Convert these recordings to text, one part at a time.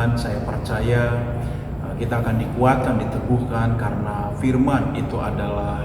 Tuhan, saya percaya kita akan dikuatkan, diteguhkan karena firman itu adalah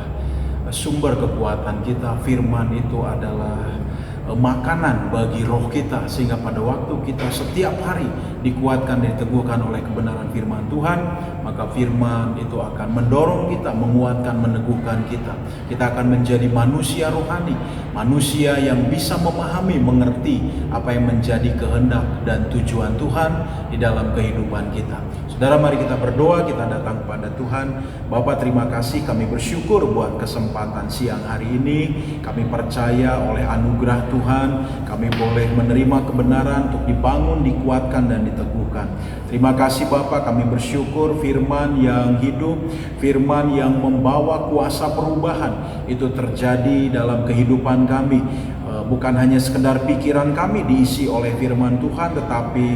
sumber kekuatan kita. Firman itu adalah makanan bagi roh kita, sehingga pada waktu kita setiap hari dikuatkan dan diteguhkan oleh kebenaran firman Tuhan, maka firman itu akan mendorong kita, menguatkan, meneguhkan kita. Kita akan menjadi manusia rohani, manusia yang bisa memahami, mengerti apa yang menjadi kehendak dan tujuan Tuhan di dalam kehidupan kita. Saudara, mari kita berdoa, kita datang kepada Tuhan. Bapa, terima kasih, kami bersyukur buat kesempatan siang hari ini. Kami percaya oleh anugerah Tuhan, kami boleh menerima kebenaran untuk dibangun, dikuatkan, dan diteguhkan. Terima kasih Bapa, kami bersyukur firman yang hidup, firman yang membawa kuasa perubahan itu terjadi dalam kehidupan kami. Bukan hanya sekedar pikiran kami diisi oleh firman Tuhan, tetapi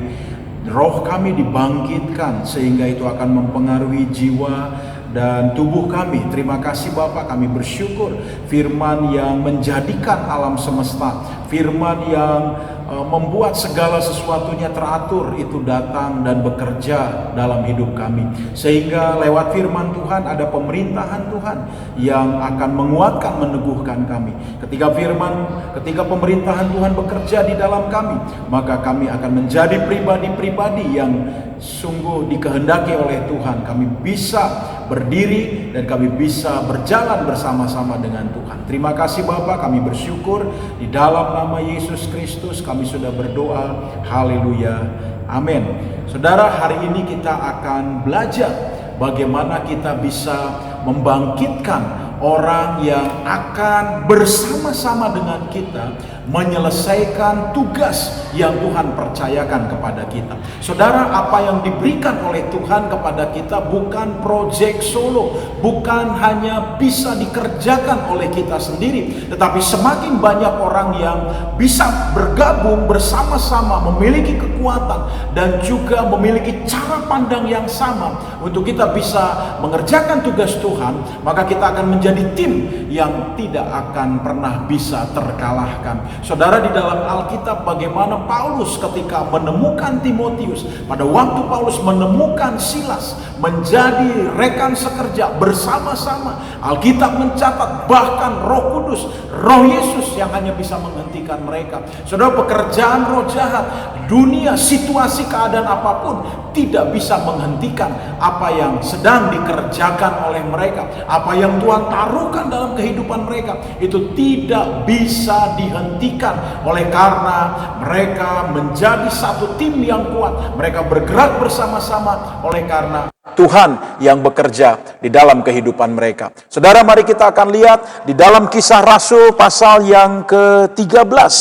roh kami dibangkitkan sehingga itu akan mempengaruhi jiwa dan tubuh kami. Terima kasih Bapak, kami bersyukur firman yang menjadikan alam semesta, firman yang membuat segala sesuatunya teratur itu datang dan bekerja dalam hidup kami, sehingga lewat firman Tuhan ada pemerintahan Tuhan yang akan menguatkan, meneguhkan kami. Ketika pemerintahan Tuhan bekerja di dalam kami, maka kami akan menjadi pribadi-pribadi yang sungguh dikehendaki oleh Tuhan. Kami bisa berdiri dan kami bisa berjalan bersama-sama dengan Tuhan. Terima kasih Bapak, kami bersyukur di dalam nama Yesus Kristus kami sudah berdoa. Haleluya, amin. Saudara, hari ini kita akan belajar bagaimana kita bisa membangkitkan orang yang akan bersama-sama dengan kita menyelesaikan tugas yang Tuhan percayakan kepada kita. Saudara, apa yang diberikan oleh Tuhan kepada kita bukan proyek solo, bukan hanya bisa dikerjakan oleh kita sendiri, tetapi semakin banyak orang yang bisa bergabung bersama-sama, memiliki kekuatan dan juga memiliki cara pandang yang sama untuk kita bisa mengerjakan tugas Tuhan, maka kita akan menjadi tim yang tidak akan pernah bisa terkalahkan. Saudara, di dalam Alkitab bagaimana Paulus ketika menemukan Timotius, pada waktu Paulus menemukan Silas menjadi rekan sekerja bersama-sama, Alkitab mencatat bahkan Roh Kudus, Roh Yesus yang hanya bisa menghentikan mereka. Saudara, pekerjaan roh jahat, dunia, situasi, keadaan apapun tidak bisa menghentikan apa yang sedang dikerjakan oleh mereka. Apa yang Tuhan taruhkan dalam kehidupan mereka itu tidak bisa dihentikan, oleh karena mereka menjadi satu tim yang kuat. Mereka bergerak bersama-sama oleh karena Tuhan yang bekerja di dalam kehidupan mereka. Saudara, mari kita akan lihat di dalam Kisah Rasul pasal yang ke-13.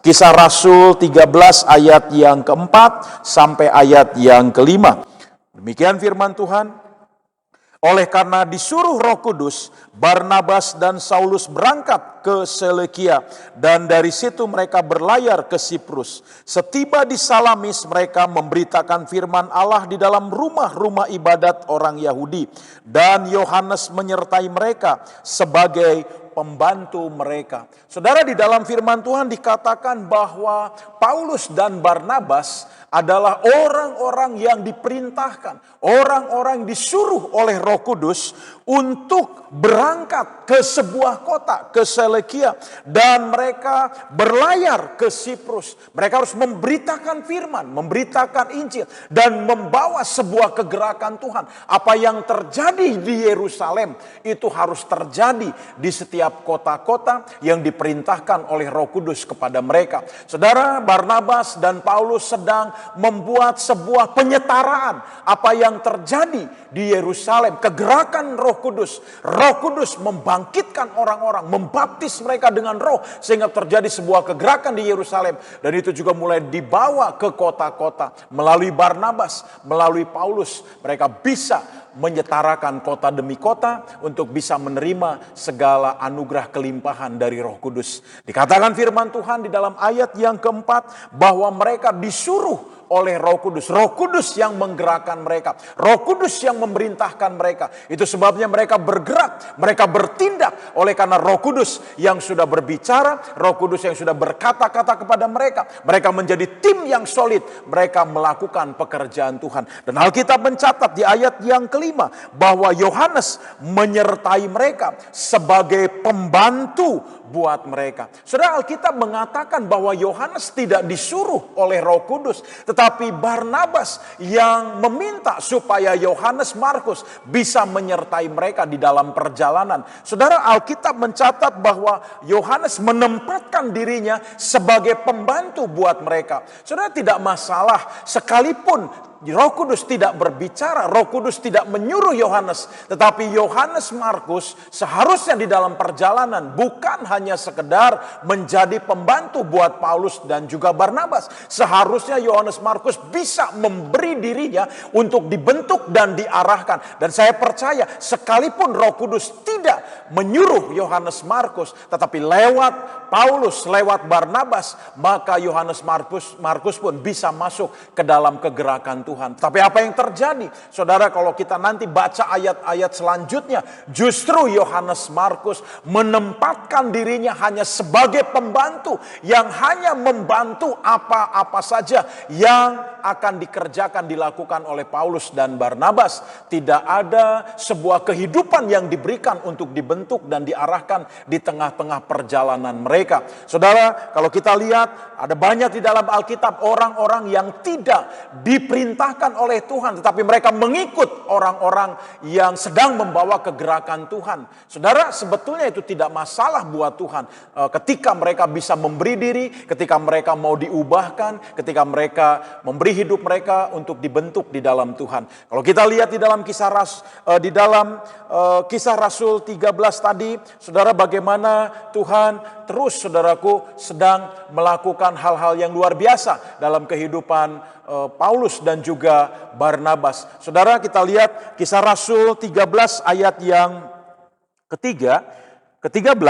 Kisah Rasul 13 ayat yang ke-4 sampai ayat yang ke-5. Demikian firman Tuhan. Oleh karena disuruh Roh Kudus, Barnabas dan Saulus berangkat ke Seleukia, dan dari situ mereka berlayar ke Siprus. Setiba di Salamis, mereka memberitakan firman Allah di dalam rumah-rumah ibadat orang Yahudi, dan Yohanes menyertai mereka sebagai pembantu mereka. Saudara, di dalam firman Tuhan dikatakan bahwa Paulus dan Barnabas adalah orang-orang yang diperintahkan, orang-orang yang disuruh oleh Roh Kudus untuk berangkat ke sebuah kota, ke Seleukia, dan mereka berlayar ke Siprus. Mereka harus memberitakan firman, memberitakan Injil, dan membawa sebuah kegerakan Tuhan. Apa yang terjadi di Yerusalem itu harus terjadi di setiap kota-kota yang diperintahkan oleh Roh Kudus kepada mereka. Saudara, Barnabas dan Paulus sedang membuat sebuah penyetaraan apa yang terjadi di Yerusalem. Kegerakan Roh Kudus. Roh Kudus membangkitkan orang-orang, membaptis mereka dengan roh, sehingga terjadi sebuah kegerakan di Yerusalem. Dan itu juga mulai dibawa ke kota-kota. Melalui Barnabas, melalui Paulus, mereka bisa menyetarakan kota demi kota untuk bisa menerima segala anugerah kelimpahan dari Roh Kudus. Dikatakan firman Tuhan di dalam ayat yang keempat bahwa mereka disuruh oleh Roh Kudus. Roh Kudus yang menggerakkan mereka. Roh Kudus yang memerintahkan mereka. Itu sebabnya mereka bergerak, mereka bertindak oleh karena Roh Kudus yang sudah berbicara, Roh Kudus yang sudah berkata-kata kepada mereka. Mereka menjadi tim yang solid. Mereka melakukan pekerjaan Tuhan. Dan Alkitab mencatat di ayat yang kelima bahwa Yohanes menyertai mereka sebagai pembantu buat mereka. Saudara, Alkitab mengatakan bahwa Yohanes tidak disuruh oleh Roh Kudus, tetapi Barnabas yang meminta supaya Yohanes Markus bisa menyertai mereka di dalam perjalanan. Saudara, Alkitab mencatat bahwa Yohanes menempatkan dirinya sebagai pembantu buat mereka. Saudara, tidak masalah sekalipun Roh Kudus tidak berbicara, Roh Kudus tidak menyuruh Yohanes, tetapi Yohanes Markus seharusnya di dalam perjalanan bukan hanya sekedar menjadi pembantu buat Paulus dan juga Barnabas. Seharusnya Yohanes Markus bisa memberi dirinya untuk dibentuk dan diarahkan. Dan saya percaya sekalipun Roh Kudus tidak menyuruh Yohanes Markus, tetapi lewat Paulus, lewat Barnabas, maka Yohanes Markus pun bisa masuk ke dalam kegerakan Tuhan. Tapi apa yang terjadi? Saudara, kalau kita nanti baca ayat-ayat selanjutnya, justru Yohanes Markus menempatkan dirinya hanya sebagai pembantu yang hanya membantu apa-apa saja yang akan dikerjakan, dilakukan oleh Paulus dan Barnabas. Tidak ada sebuah kehidupan yang diberikan untuk dibentuk dan diarahkan di tengah-tengah perjalanan mereka. Saudara, kalau kita lihat ada banyak di dalam Alkitab orang-orang yang tidak diperintahkan oleh Tuhan, tetapi mereka mengikut orang-orang yang sedang membawa kegerakan Tuhan. Saudara, sebetulnya itu tidak masalah buat Tuhan. Ketika mereka bisa memberi diri, ketika mereka mau diubahkan, ketika mereka memberi hidup mereka untuk dibentuk di dalam Tuhan. Kalau kita lihat di dalam kisah Rasul 13 tadi, saudara, bagaimana Tuhan terus, saudaraku, sedang melakukan hal-hal yang luar biasa dalam kehidupan Paulus dan juga Barnabas. Saudara, kita lihat kisah Rasul 13 ayat yang ke-13.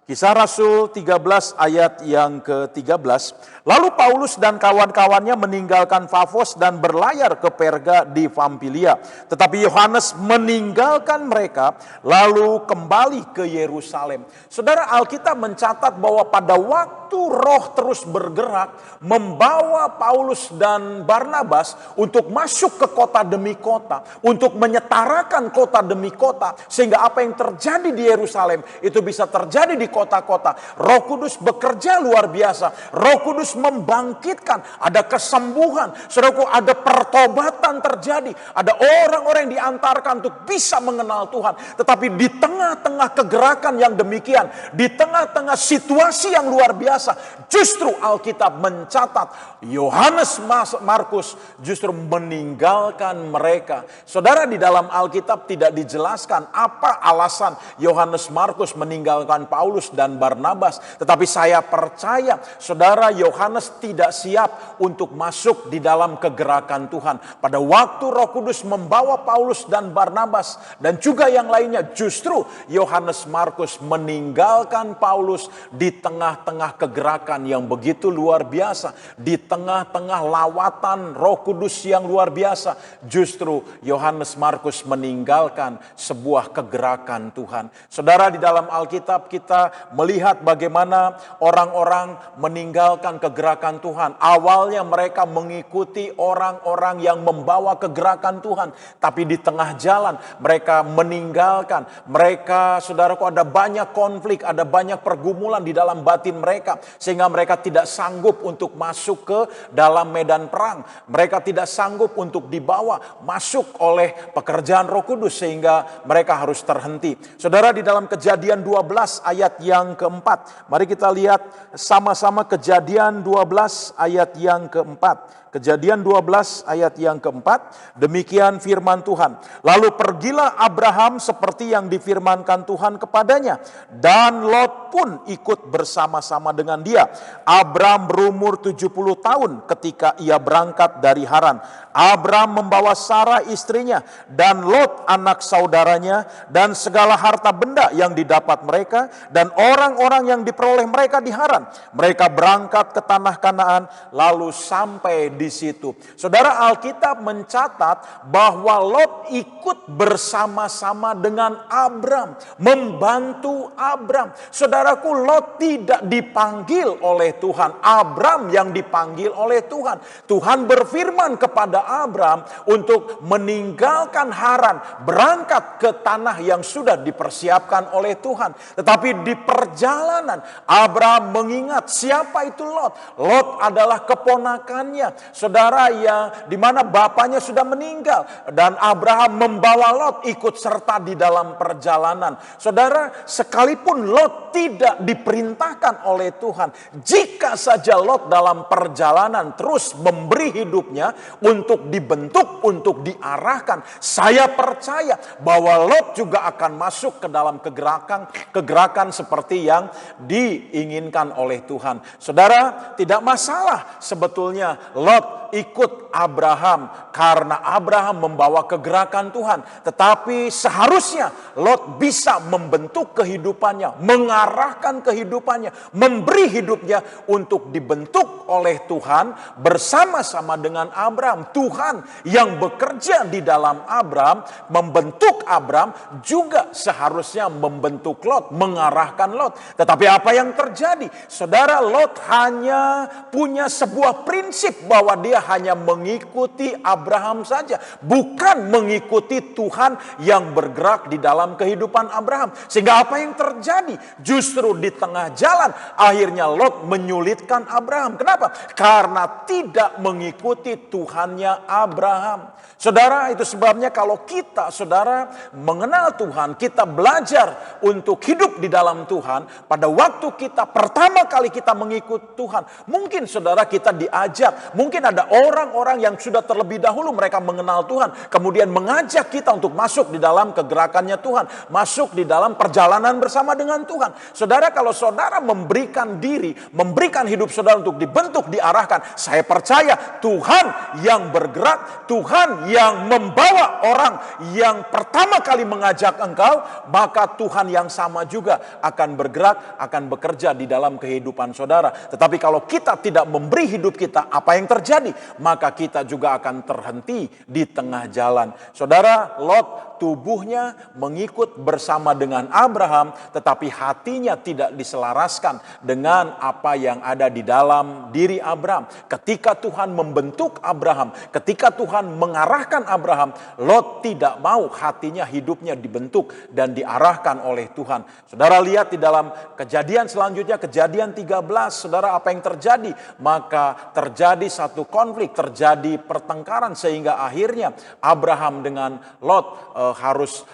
Kisah Rasul 13 ayat yang ke-13. Lalu Paulus dan kawan-kawannya meninggalkan Pafos dan berlayar ke Perga di Pamfilia. Tetapi Yohanes meninggalkan mereka lalu kembali ke Yerusalem. Saudara, Alkitab mencatat bahwa pada waktu Roh terus bergerak membawa Paulus dan Barnabas untuk masuk ke kota demi kota, untuk menyetarakan kota demi kota, sehingga apa yang terjadi di Yerusalem itu bisa terjadi di kota-kota. Roh Kudus bekerja luar biasa. Roh Kudus membangkitkan, ada kesembuhan, saudaraku, ada pertobatan terjadi, ada orang-orang yang diantarkan untuk bisa mengenal Tuhan. Tetapi di tengah-tengah kegerakan yang demikian, di tengah-tengah situasi yang luar biasa, justru Alkitab mencatat Yohanes Markus justru meninggalkan mereka. Saudara, di dalam Alkitab tidak dijelaskan apa alasan Yohanes Markus meninggalkan Paulus dan Barnabas, tetapi saya percaya, saudara, Yohanes tidak siap untuk masuk di dalam kegerakan Tuhan. Pada waktu Roh Kudus membawa Paulus dan Barnabas dan juga yang lainnya, justru Yohanes Markus meninggalkan Paulus di tengah-tengah kegerakan yang begitu luar biasa, di tengah-tengah lawatan Roh Kudus yang luar biasa. Justru Yohanes Markus meninggalkan sebuah kegerakan Tuhan. Saudara, di dalam Alkitab kita melihat bagaimana orang-orang meninggalkan kegerakan Tuhan. Awalnya mereka mengikuti orang-orang yang membawa kegerakan Tuhan, tapi di tengah jalan mereka meninggalkan. Mereka, saudaraku, ada banyak konflik, ada banyak pergumulan di dalam batin mereka, sehingga mereka tidak sanggup untuk masuk ke dalam medan perang. Mereka tidak sanggup untuk dibawa masuk oleh pekerjaan Roh Kudus, sehingga mereka harus terhenti. Saudara, di dalam Kejadian 12 ayat yang keempat, mari kita lihat sama-sama Kejadian 12 ayat yang keempat. Kejadian 12 ayat yang keempat, demikian firman Tuhan. Lalu pergilah Abraham seperti yang difirmankan Tuhan kepadanya, dan Lot pun ikut bersama-sama dengan dia. Abram berumur 70 tahun ketika ia berangkat dari Haran. Abram membawa Sarah istrinya dan Lot anak saudaranya dan segala harta benda yang didapat mereka, dan orang-orang yang diperoleh mereka di Haran. Mereka berangkat ke tanah Kanaan lalu sampai di situ. Saudara, Alkitab mencatat bahwa Lot ikut bersama-sama dengan Abram, membantu Abram. Saudaraku, Lot tidak dipanggil oleh Tuhan, Abram yang dipanggil oleh Tuhan. Tuhan berfirman kepada Abram untuk meninggalkan Haran, berangkat ke tanah yang sudah dipersiapkan oleh Tuhan. Tetapi di perjalanan Abram mengingat siapa itu Lot. Lot adalah keponakannya, saudara, yang dimana bapaknya sudah meninggal, dan Abraham membawa Lot ikut serta di dalam perjalanan. Saudara, sekalipun Lot tidak diperintahkan oleh Tuhan, jika saja Lot dalam perjalanan terus memberi hidupnya untuk dibentuk, untuk diarahkan, saya percaya bahwa Lot juga akan masuk ke dalam kegerakan seperti yang diinginkan oleh Tuhan. Saudara, tidak masalah sebetulnya Lot ikut Abraham karena Abraham membawa kegerakan Tuhan. Tetapi seharusnya Lot bisa membentuk kehidupannya, mengarahkan kehidupannya, memberi hidupnya untuk dibentuk oleh Tuhan bersama-sama dengan Abraham. Tuhan yang bekerja di dalam Abraham, membentuk Abraham, juga seharusnya membentuk Lot, mengarahkan Lot. Tetapi apa yang terjadi? Saudara, Lot hanya punya sebuah prinsip bahwa dia hanya mengikuti Abraham saja, bukan mengikuti Tuhan yang bergerak di dalam kehidupan Abraham. Sehingga apa yang terjadi? Justru di tengah jalan akhirnya Lot menyulitkan Abraham. Kenapa? Karena tidak mengikuti Tuhannya Abraham. Saudara, itu sebabnya kalau kita, saudara, mengenal Tuhan, kita belajar untuk hidup di dalam Tuhan, pada waktu kita pertama kali kita mengikut Tuhan, mungkin saudara kita diajak, mungkin ada orang-orang yang sudah terlebih dahulu mereka mengenal Tuhan, kemudian mengajak kita untuk masuk di dalam kegerakannya Tuhan, masuk di dalam perjalanan bersama dengan Tuhan. Saudara, kalau saudara memberikan diri, memberikan hidup saudara untuk dibentuk, diarahkan, saya percaya Tuhan yang bergerak, Tuhan yang membawa orang yang pertama kali mengajak engkau, maka Tuhan yang sama juga akan bergerak, akan bekerja di dalam kehidupan saudara. Tetapi kalau kita tidak memberi hidup kita, apa yang terjadi? Maka kita juga akan terhenti di tengah jalan. Saudara, Lot tubuhnya mengikut bersama dengan Abraham, tetapi hatinya tidak diselaraskan dengan apa yang ada di dalam diri Abraham. Ketika Tuhan membentuk Abraham, ketika Tuhan mengarahkan Abraham, Lot tidak mau hatinya, hidupnya dibentuk dan diarahkan oleh Tuhan. Saudara lihat di dalam kejadian selanjutnya, kejadian 13, saudara, apa yang terjadi? Maka terjadi satu konflik, terjadi pertengkaran, sehingga akhirnya Abraham dengan Lot harus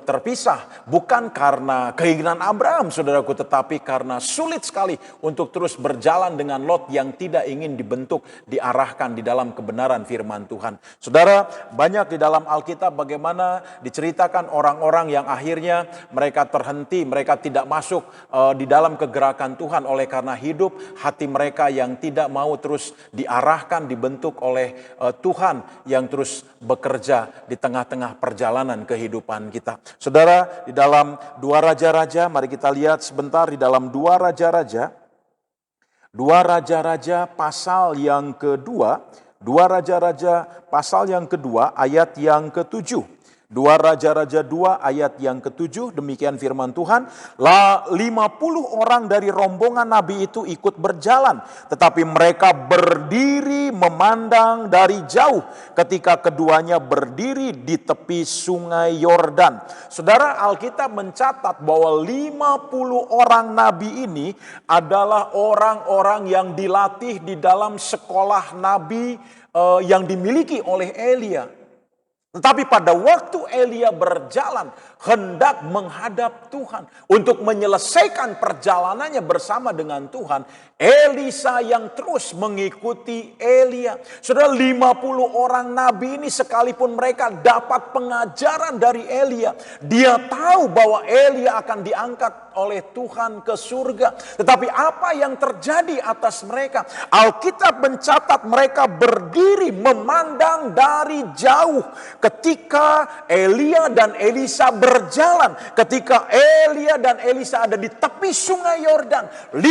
terpisah. Bukan karena keinginan Abraham, saudaraku, tetapi karena sulit sekali untuk terus berjalan dengan Lot yang tidak ingin dibentuk, diarahkan di dalam kebenaran firman Tuhan. Saudara, banyak di dalam Alkitab bagaimana diceritakan orang-orang yang akhirnya mereka terhenti, mereka tidak masuk di dalam kegerakan Tuhan oleh karena hidup hati mereka yang tidak mau terus diarahkan, dibentuk oleh Tuhan yang terus bekerja di tengah-tengah perjalanan kehidupan kita. Saudara, di dalam 2 Raja-Raja, mari kita lihat sebentar di dalam 2 Raja-Raja. 2 Raja-Raja pasal yang kedua, 2 Raja-Raja pasal yang kedua ayat yang ke-7. 2 Raja-Raja 2 ayat yang ke-7, demikian firman Tuhan. 50 orang dari rombongan Nabi itu ikut berjalan, tetapi mereka berdiri memandang dari jauh ketika keduanya berdiri di tepi sungai Yordan. Saudara, Alkitab mencatat bahwa 50 orang Nabi ini adalah orang-orang yang dilatih di dalam sekolah Nabi yang dimiliki oleh Elia. Tetapi pada waktu Elia berjalan hendak menghadap Tuhan untuk menyelesaikan perjalanannya bersama dengan Tuhan, Elisa yang terus mengikuti Elia. Saudara, 50 orang nabi ini sekalipun mereka dapat pengajaran dari Elia, dia tahu bahwa Elia akan diangkat oleh Tuhan ke surga. Tetapi apa yang terjadi atas mereka? Alkitab mencatat mereka berdiri memandang dari jauh ketika Elia dan Elisa berjalan ketika Elia dan Elisa ada di tepi sungai Yordan. 50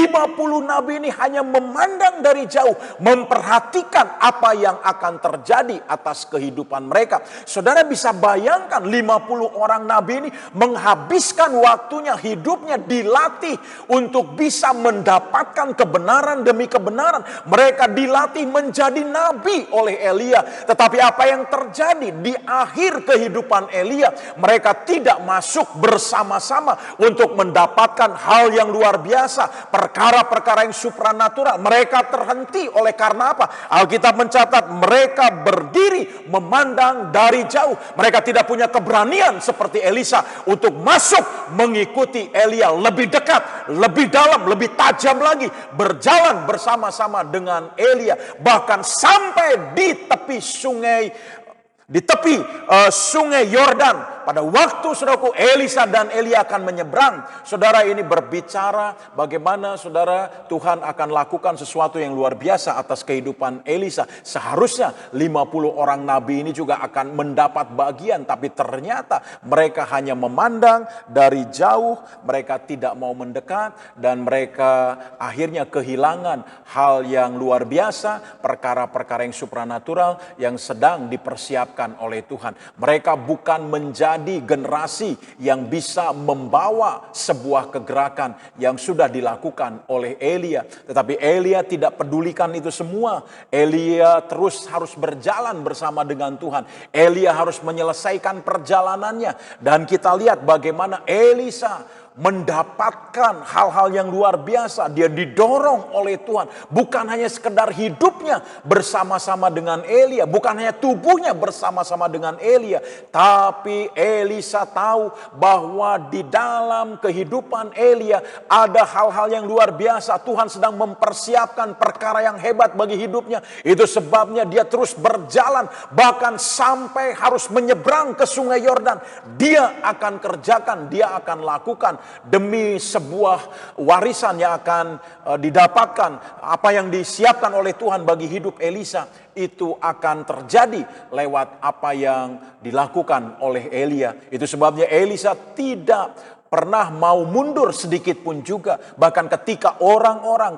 nabi ini hanya memandang dari jauh, memperhatikan apa yang akan terjadi atas kehidupan mereka. Saudara bisa bayangkan 50 orang nabi ini menghabiskan waktunya, hidupnya dilatih untuk bisa mendapatkan kebenaran demi kebenaran. Mereka dilatih menjadi nabi oleh Elia. Tetapi apa yang terjadi di akhir kehidupan Elia, mereka tidak masuk bersama-sama untuk mendapatkan hal yang luar biasa, perkara-perkara yang supranatural. Mereka terhenti oleh karena apa? Alkitab mencatat mereka berdiri memandang dari jauh. Mereka tidak punya keberanian seperti Elisa untuk masuk mengikuti Elia lebih dekat, lebih dalam, lebih tajam lagi, berjalan bersama-sama dengan Elia, bahkan sampai di tepi sungai Yordan. Pada waktu saudaraku Elisa dan Elia akan menyeberang, saudara ini berbicara bagaimana saudara Tuhan akan lakukan sesuatu yang luar biasa atas kehidupan Elisa. Seharusnya 50 orang nabi ini juga akan mendapat bagian, tapi ternyata mereka hanya memandang dari jauh, mereka tidak mau mendekat, dan mereka akhirnya kehilangan hal yang luar biasa, perkara-perkara yang supranatural yang sedang dipersiapkan oleh Tuhan. Mereka bukan menjadi generasi yang bisa membawa sebuah kegerakan yang sudah dilakukan oleh Elia. Tetapi Elia tidak pedulikan itu semua. Elia terus harus berjalan bersama dengan Tuhan. Elia harus menyelesaikan perjalanannya. Dan kita lihat bagaimana Elisa mendapatkan hal-hal yang luar biasa. Dia didorong oleh Tuhan. Bukan hanya sekedar hidupnya bersama-sama dengan Elia. Bukan hanya tubuhnya bersama-sama dengan Elia. Tapi Elisa tahu bahwa di dalam kehidupan Elia ada hal-hal yang luar biasa. Tuhan sedang mempersiapkan perkara yang hebat bagi hidupnya. Itu sebabnya dia terus berjalan. Bahkan sampai harus menyeberang ke sungai Yordan. Dia akan kerjakan, dia akan lakukan demi sebuah warisan yang akan didapatkan. Apa yang disiapkan oleh Tuhan bagi hidup Elisa itu akan terjadi lewat apa yang dilakukan oleh Elia. Itu sebabnya Elisa tidak pernah mau mundur sedikit pun juga. Bahkan ketika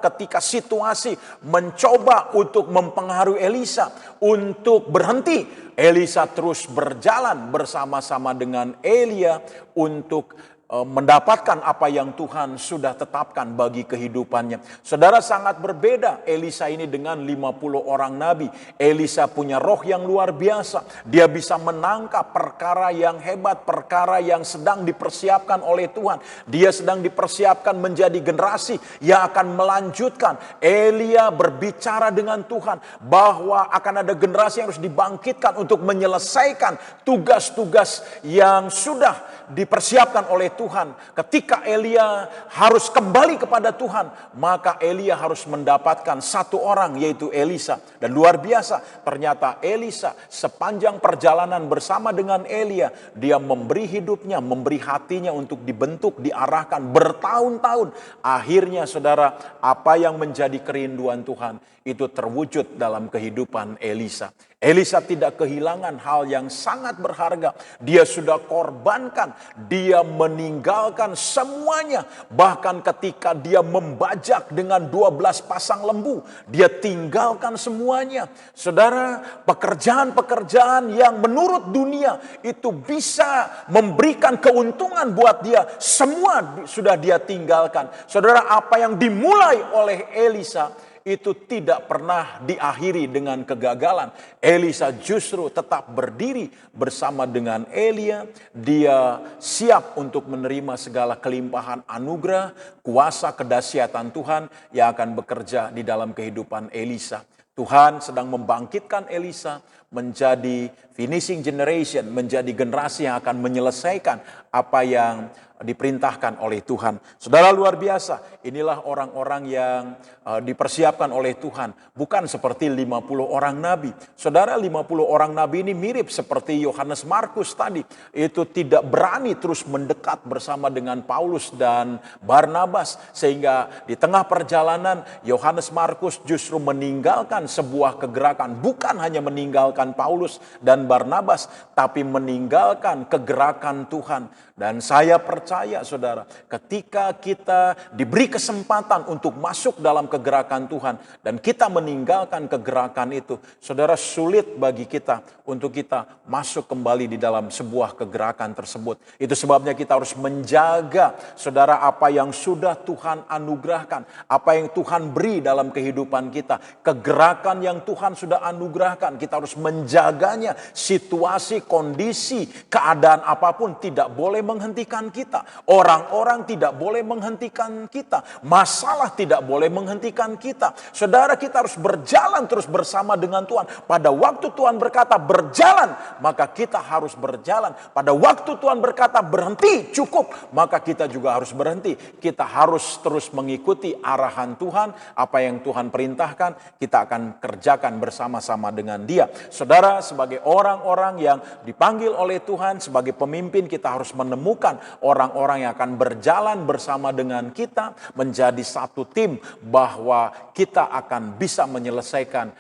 ketika situasi mencoba untuk mempengaruhi Elisa untuk berhenti, Elisa terus berjalan bersama-sama dengan Elia untuk mendapatkan apa yang Tuhan sudah tetapkan bagi kehidupannya. Saudara, sangat berbeda Elisa ini dengan 50 orang nabi. Elisa punya roh yang luar biasa. Dia bisa menangkap perkara yang hebat, perkara yang sedang dipersiapkan oleh Tuhan. Dia sedang dipersiapkan menjadi generasi yang akan melanjutkan. Elia berbicara dengan Tuhan bahwa akan ada generasi yang harus dibangkitkan untuk menyelesaikan tugas-tugas yang sudah dipersiapkan oleh Tuhan. Ketika Elia harus kembali kepada Tuhan, maka Elia harus mendapatkan satu orang, yaitu Elisa. Dan luar biasa, ternyata Elisa sepanjang perjalanan bersama dengan Elia, dia memberi hidupnya, memberi hatinya untuk dibentuk, diarahkan bertahun-tahun. Akhirnya saudara, apa yang menjadi kerinduan Tuhan itu terwujud dalam kehidupan Elisa. Elisa tidak kehilangan hal yang sangat berharga. Dia sudah korbankan, dia meninggalkan semuanya. Bahkan ketika dia membajak dengan 12 pasang lembu, dia tinggalkan semuanya. Saudara, pekerjaan-pekerjaan yang menurut dunia itu bisa memberikan keuntungan buat dia, semua sudah dia tinggalkan. Saudara, apa yang dimulai oleh Elisa itu tidak pernah diakhiri dengan kegagalan. Elisa justru tetap berdiri bersama dengan Elia. Dia siap untuk menerima segala kelimpahan anugerah, kuasa kedahsyatan Tuhan yang akan bekerja di dalam kehidupan Elisa. Tuhan sedang membangkitkan Elisa menjadi finishing generation, menjadi generasi yang akan menyelesaikan apa yang diperintahkan oleh Tuhan. Saudara, luar biasa. Inilah orang-orang yang dipersiapkan oleh Tuhan. Bukan seperti 50 orang nabi. Saudara, 50 orang nabi ini mirip seperti Yohanes Markus tadi. Itu tidak berani terus mendekat bersama dengan Paulus dan Barnabas. Sehingga di tengah perjalanan Yohanes Markus justru meninggalkan sebuah kegerakan. Bukan hanya meninggalkan Paulus dan dan Barnabas, tapi meninggalkan kegerakan Tuhan. Dan saya percaya saudara, ketika kita diberi kesempatan untuk masuk dalam kegerakan Tuhan dan kita meninggalkan kegerakan itu, saudara, sulit bagi kita untuk kita masuk kembali di dalam sebuah kegerakan tersebut. Itu sebabnya kita harus menjaga, saudara, apa yang sudah Tuhan anugerahkan, apa yang Tuhan beri dalam kehidupan kita, kegerakan yang Tuhan sudah anugerahkan, kita harus menjaganya. Situasi, kondisi, keadaan apapun tidak boleh menghentikan kita. Orang-orang tidak boleh menghentikan kita. Masalah tidak boleh menghentikan kita. Saudara, kita harus berjalan terus bersama dengan Tuhan. Pada waktu Tuhan berkata berjalan, maka kita harus berjalan. Pada waktu Tuhan berkata berhenti, cukup, maka kita juga harus berhenti. Kita harus terus mengikuti arahan Tuhan. Apa yang Tuhan perintahkan, kita akan kerjakan bersama-sama dengan Dia. Saudara, sebagai orang-orang yang dipanggil oleh Tuhan, sebagai pemimpin, kita harus menemukan orang-orang yang akan berjalan bersama dengan kita, menjadi satu tim, bahwa kita akan bisa menyelesaikan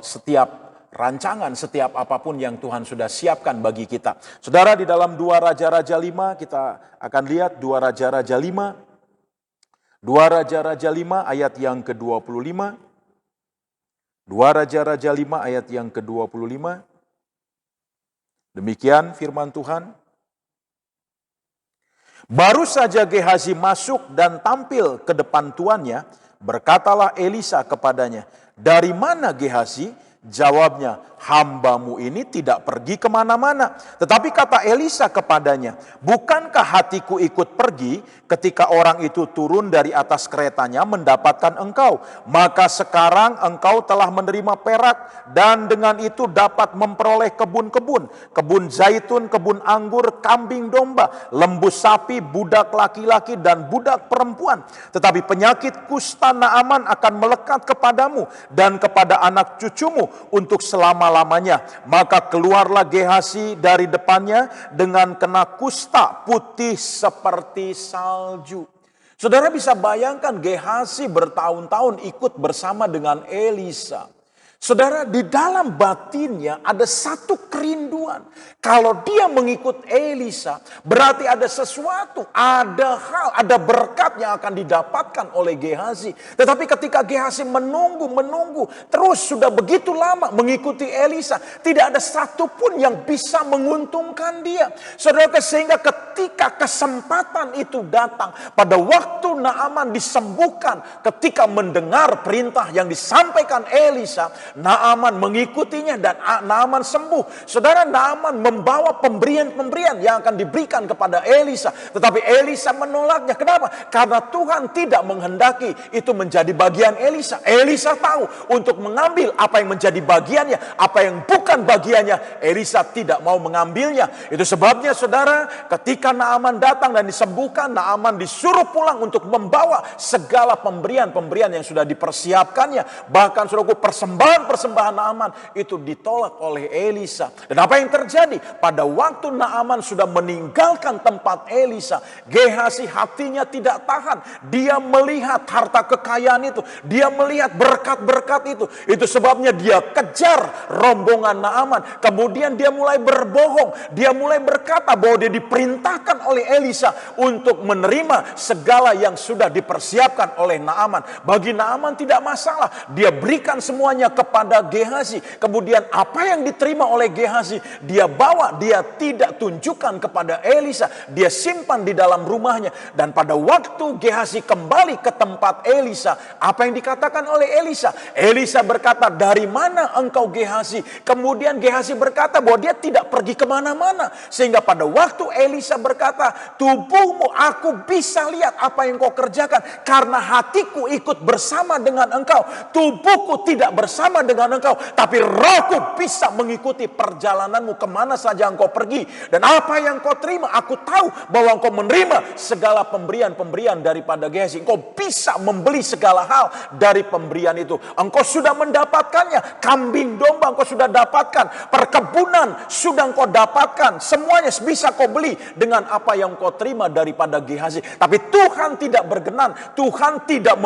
setiap rancangan, setiap apapun yang Tuhan sudah siapkan bagi kita. Saudara, di dalam 2 Raja-Raja 5, kita akan lihat 2 Raja-Raja 5. 2 Raja-Raja 5 ayat yang ke-25. 2 Raja-Raja 5 ayat yang ke-25. Demikian firman Tuhan. Baru saja Gehazi masuk dan tampil ke depan tuannya, berkatalah Elisa kepadanya, "Dari mana Gehazi?" Jawabnya, "Hambamu ini tidak pergi kemana-mana." Tetapi kata Elisa kepadanya, "Bukankah hatiku ikut pergi ketika orang itu turun dari atas keretanya mendapatkan engkau? Maka sekarang engkau telah menerima perak dan dengan itu dapat memperoleh kebun-kebun, kebun zaitun, kebun anggur, kambing domba, lembu sapi, budak laki-laki dan budak perempuan. Tetapi penyakit kusta Naaman akan melekat kepadamu dan kepada anak cucumu untuk selama-lamanya." Maka keluarlah Gehazi dari depannya dengan kena kusta putih seperti salju. Saudara bisa bayangkan, Gehazi bertahun-tahun ikut bersama dengan Elisa. Saudara, di dalam batinnya ada satu kerinduan. Kalau dia mengikut Elisa, berarti ada sesuatu, ada hal, ada berkat yang akan didapatkan oleh Gehazi. Tetapi ketika Gehazi menunggu, terus sudah begitu lama mengikuti Elisa, tidak ada satupun yang bisa menguntungkan dia. Saudara, sehingga ketika kesempatan itu datang, pada waktu Naaman disembuhkan, ketika mendengar perintah yang disampaikan Elisa, Naaman mengikutinya dan Naaman sembuh. Saudara, Naaman membawa pemberian-pemberian yang akan diberikan kepada Elisa. Tetapi Elisa menolaknya. Kenapa? Karena Tuhan tidak menghendaki itu menjadi bagian Elisa. Elisa tahu untuk mengambil apa yang menjadi bagiannya, apa yang bukan bagiannya, Elisa tidak mau mengambilnya. Itu sebabnya saudara, ketika Naaman datang dan disembuhkan, Naaman disuruh pulang untuk membawa segala pemberian-pemberian yang sudah dipersiapkannya. Bahkan saudaraku, persembahan Naaman itu ditolak oleh Elisa. Dan apa yang terjadi? Pada waktu Naaman sudah meninggalkan tempat Elisa, Gehazi hatinya tidak tahan. Dia melihat harta kekayaan itu, dia melihat berkat-berkat itu. Itu sebabnya dia kejar rombongan Naaman. Kemudian dia mulai berbohong. Dia mulai berkata bahwa dia diperintahkan oleh Elisa untuk menerima segala yang sudah dipersiapkan oleh Naaman. Bagi Naaman tidak masalah. Dia berikan semuanya kepada Gehazi. Kemudian apa yang diterima oleh Gehazi, dia bawa, dia tidak tunjukkan kepada Elisa. Dia simpan di dalam rumahnya. Dan pada waktu Gehazi kembali ke tempat Elisa, apa yang dikatakan oleh Elisa? Elisa berkata, "Dari mana engkau Gehazi?" Kemudian Gehazi berkata bahwa dia tidak pergi kemana-mana. Sehingga pada waktu Elisa berkata, "Tubuhmu aku bisa lihat apa yang kau kerjakan. Karena hatiku ikut bersama dengan engkau. Tubuhku tidak bersama dengan engkau, tapi rohku bisa mengikuti perjalananmu kemana saja engkau pergi. Dan apa yang kau terima, aku tahu bahwa engkau menerima segala pemberian-pemberian daripada Gehazi. Engkau bisa membeli segala hal dari pemberian itu. Engkau sudah mendapatkannya. Kambing domba engkau sudah dapatkan. Perkebunan sudah engkau dapatkan. Semuanya bisa kau beli dengan apa yang kau terima daripada Gehazi. Tapi Tuhan tidak berkenan. Tuhan tidak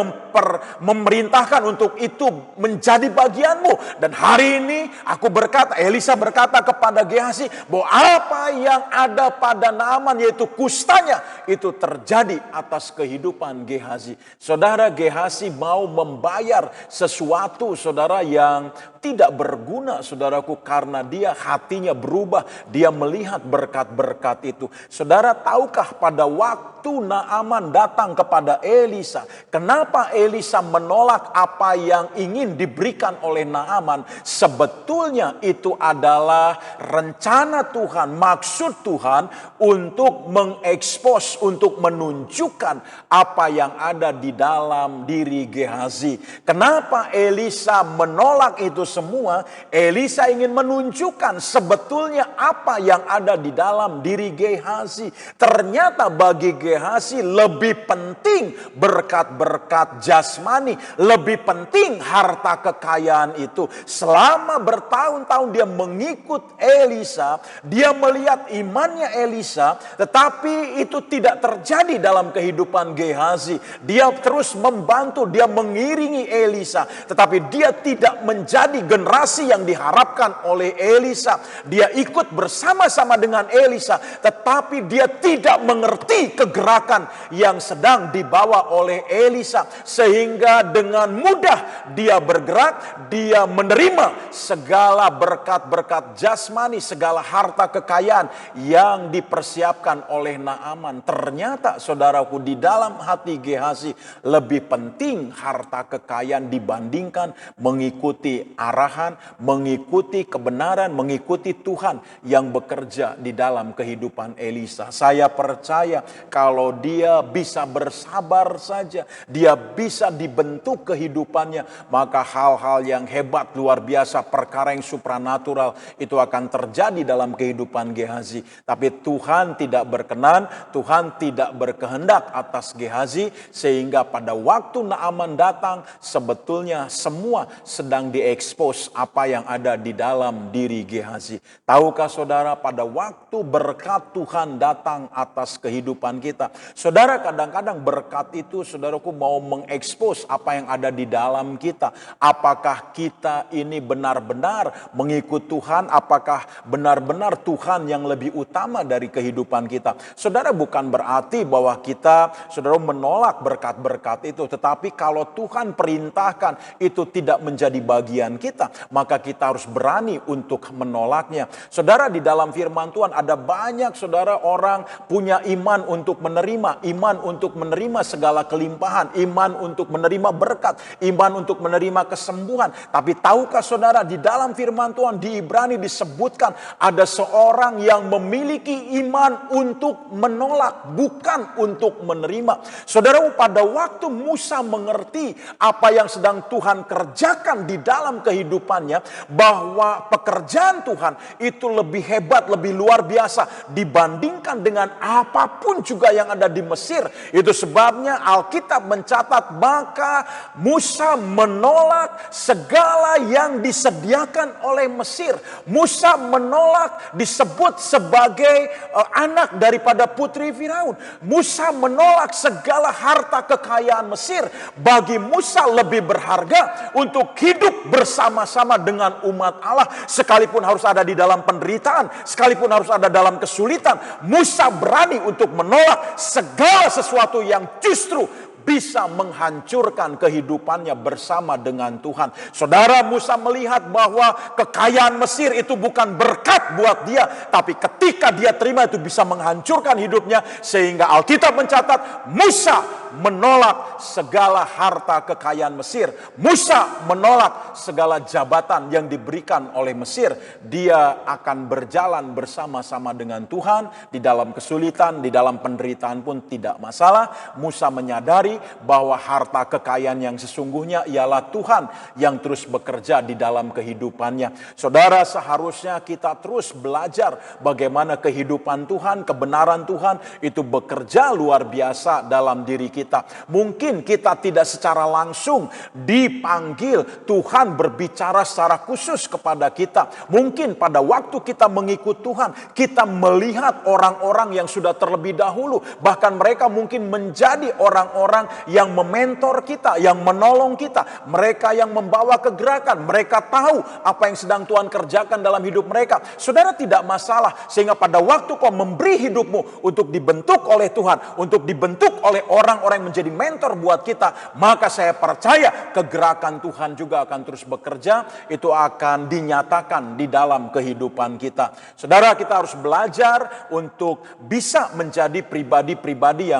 memerintahkan untuk itu menjadi bagian bagianmu. Dan hari ini aku berkata, Elisa berkata kepada Gehazi bahwa apa yang ada pada Naaman yaitu kustanya itu terjadi atas kehidupan Gehazi. Saudara, Gehazi mau membayar sesuatu saudara yang tidak berguna saudaraku, karena dia hatinya berubah, dia melihat berkat-berkat itu. Saudara, tahukah pada waktu Naaman datang kepada Elisa, kenapa Elisa menolak apa yang ingin diberikan oleh Naaman? Sebetulnya itu adalah rencana Tuhan, maksud Tuhan untuk mengekspos, untuk menunjukkan apa yang ada di dalam diri Gehazi. Kenapa Elisa menolak itu semua? Elisa ingin menunjukkan sebetulnya apa yang ada di dalam diri Gehazi. Ternyata bagi Gehazi lebih penting berkat-berkat jasmani, lebih penting harta kekayaan itu. Selama bertahun-tahun dia mengikut Elisa, dia melihat imannya Elisa, tetapi itu tidak terjadi dalam kehidupan Gehazi. Dia terus membantu, dia mengiringi Elisa, tetapi dia tidak menjadi generasi yang diharapkan oleh Elisa. Dia ikut bersama-sama dengan Elisa, tetapi dia tidak mengerti kegerakan yang sedang dibawa oleh Elisa, sehingga dengan mudah dia bergerak, dia menerima segala berkat-berkat jasmani, segala harta kekayaan yang dipersiapkan oleh Naaman. Ternyata saudaraku, di dalam hati Gehazi lebih penting harta kekayaan dibandingkan mengikuti arahan, mengikuti kebenaran, mengikuti Tuhan yang bekerja di dalam kehidupan Elisa. Saya percaya kalau dia bisa bersabar saja, dia bisa dibentuk kehidupannya, maka hal-hal yang hebat, luar biasa, perkara yang supranatural itu akan terjadi dalam kehidupan Gehazi. Tapi Tuhan tidak berkenan, Tuhan tidak berkehendak atas Gehazi, sehingga pada waktu Naaman datang, sebetulnya semua sedang diekspos apa yang ada di dalam diri Gehazi. Tahukah saudara, pada waktu berkat Tuhan datang atas kehidupan kita, saudara, kadang-kadang berkat itu saudaraku mau mengekspos apa yang ada di dalam kita. Apakah kita ini benar-benar mengikut Tuhan? Apakah benar-benar Tuhan yang lebih utama dari kehidupan kita? Saudara, bukan berarti bahwa kita saudara menolak berkat-berkat itu, tetapi kalau Tuhan perintahkan itu tidak menjadi bagian kita, maka kita harus berani untuk menolaknya. Saudara, di dalam firman Tuhan ada banyak saudara orang punya iman untuk menerima, iman untuk menerima segala kelimpahan, iman untuk menerima berkat, iman untuk menerima kesembuhan. Tapi tahukah saudara, di dalam firman Tuhan di Ibrani disebutkan ada seorang yang memiliki iman untuk menolak, bukan untuk menerima. Saudara, pada waktu Musa mengerti apa yang sedang Tuhan kerjakan di dalam kehidupannya, bahwa pekerjaan Tuhan itu lebih hebat, lebih luar biasa dibandingkan dengan apapun juga yang ada di Mesir. Itu sebabnya Alkitab mencatat, maka Musa menolak segala yang disediakan oleh Mesir. Musa menolak disebut sebagai anak daripada putri Firaun. Musa menolak segala harta kekayaan Mesir. Bagi Musa lebih berharga untuk hidup bersama-sama dengan umat Allah, sekalipun harus ada di dalam penderitaan, sekalipun harus ada dalam kesulitan. Musa berani untuk menolak segala sesuatu yang justru bisa menghancurkan kehidupannya bersama dengan Tuhan. Saudara, Musa melihat bahwa kekayaan Mesir itu bukan berkat buat dia, tapi ketika dia terima itu bisa menghancurkan hidupnya, sehingga Alkitab mencatat Musa menolak segala harta kekayaan Mesir. Musa menolak segala jabatan yang diberikan oleh Mesir. Dia akan berjalan bersama-sama dengan Tuhan di dalam kesulitan, di dalam penderitaan pun tidak masalah. Musa menyadari bahwa harta kekayaan yang sesungguhnya ialah Tuhan yang terus bekerja di dalam kehidupannya. Saudara, seharusnya kita terus belajar bagaimana kehidupan Tuhan, kebenaran Tuhan itu bekerja luar biasa dalam diri kita. kita. Mungkin kita tidak secara langsung dipanggil, Tuhan berbicara secara khusus kepada kita. Mungkin pada waktu kita mengikut Tuhan, kita melihat orang-orang yang sudah terlebih dahulu. Bahkan mereka mungkin menjadi orang-orang yang mementor kita, yang menolong kita. Mereka yang membawa kegerakan, mereka tahu apa yang sedang Tuhan kerjakan dalam hidup mereka. Saudara, tidak masalah, sehingga pada waktu kau memberi hidupmu untuk dibentuk oleh Tuhan, untuk dibentuk oleh orang-orang yang menjadi mentor buat kita, maka saya percaya kegerakan Tuhan juga akan terus bekerja. Itu akan dinyatakan di dalam kehidupan kita. Saudara, kita harus belajar untuk bisa menjadi pribadi-pribadi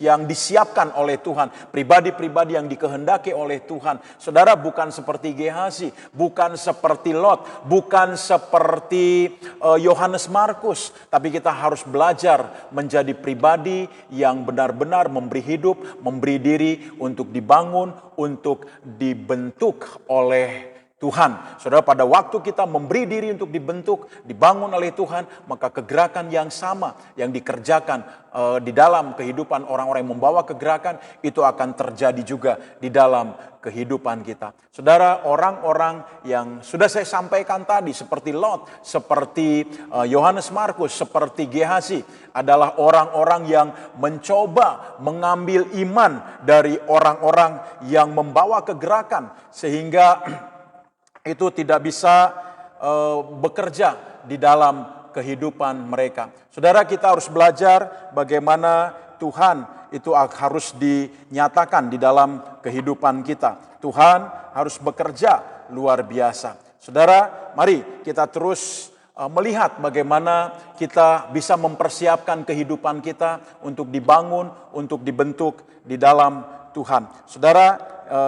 yang disiapkan oleh Tuhan, pribadi-pribadi yang dikehendaki oleh Tuhan. Saudara, bukan seperti Gehazi, bukan seperti Lot, bukan seperti Yohanes Markus, tapi kita harus belajar menjadi pribadi yang benar-benar memberi hidup, memberi diri untuk dibangun, untuk dibentuk oleh Tuhan. Saudara, pada waktu kita memberi diri untuk dibentuk, dibangun oleh Tuhan, maka kegerakan yang sama yang dikerjakan di dalam kehidupan orang-orang yang membawa kegerakan, itu akan terjadi juga di dalam kehidupan kita. Saudara, orang-orang yang sudah saya sampaikan tadi, seperti Lot, seperti Yohanes Markus, seperti Gehazi, adalah orang-orang yang mencoba mengambil iman dari orang-orang yang membawa kegerakan, sehingga itu tidak bisa bekerja di dalam kehidupan mereka. Saudara, kita harus belajar bagaimana Tuhan itu harus dinyatakan di dalam kehidupan kita. Tuhan harus bekerja luar biasa. Saudara, mari kita terus melihat bagaimana kita bisa mempersiapkan kehidupan kita untuk dibangun, untuk dibentuk di dalam Tuhan. Saudara,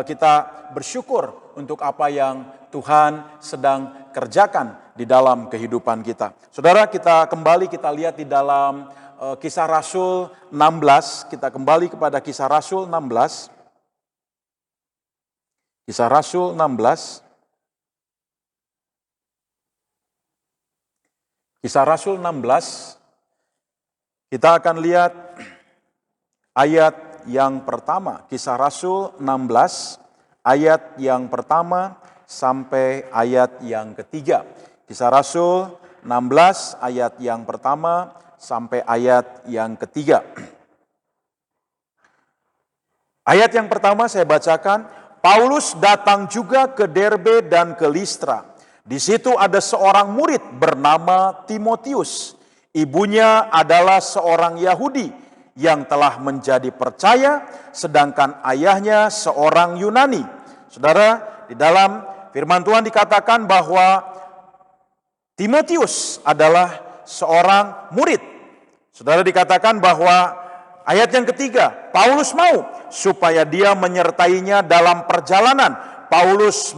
kita bersyukur untuk apa yang Tuhan sedang kerjakan di dalam kehidupan kita. Saudara, kita kembali kita lihat di dalam Kisah Rasul 16. Kita kembali kepada Kisah Rasul 16. Kisah Rasul 16. Kisah Rasul 16. Kita akan lihat ayat yang pertama. Kisah Rasul 16 ayat yang pertama sampai ayat yang ketiga. Kisah Rasul 16 ayat yang pertama sampai ayat yang ketiga. Ayat yang pertama saya bacakan. Paulus datang juga ke Derbe dan ke Listra. Di situ ada seorang murid bernama Timotius. Ibunya adalah seorang Yahudi yang telah menjadi percaya, sedangkan ayahnya seorang Yunani. Saudara, di dalam firman Tuhan dikatakan bahwa Timotius adalah seorang murid. Saudara, dikatakan bahwa ayat yang ketiga, Paulus mau supaya dia menyertainya dalam perjalanan. Paulus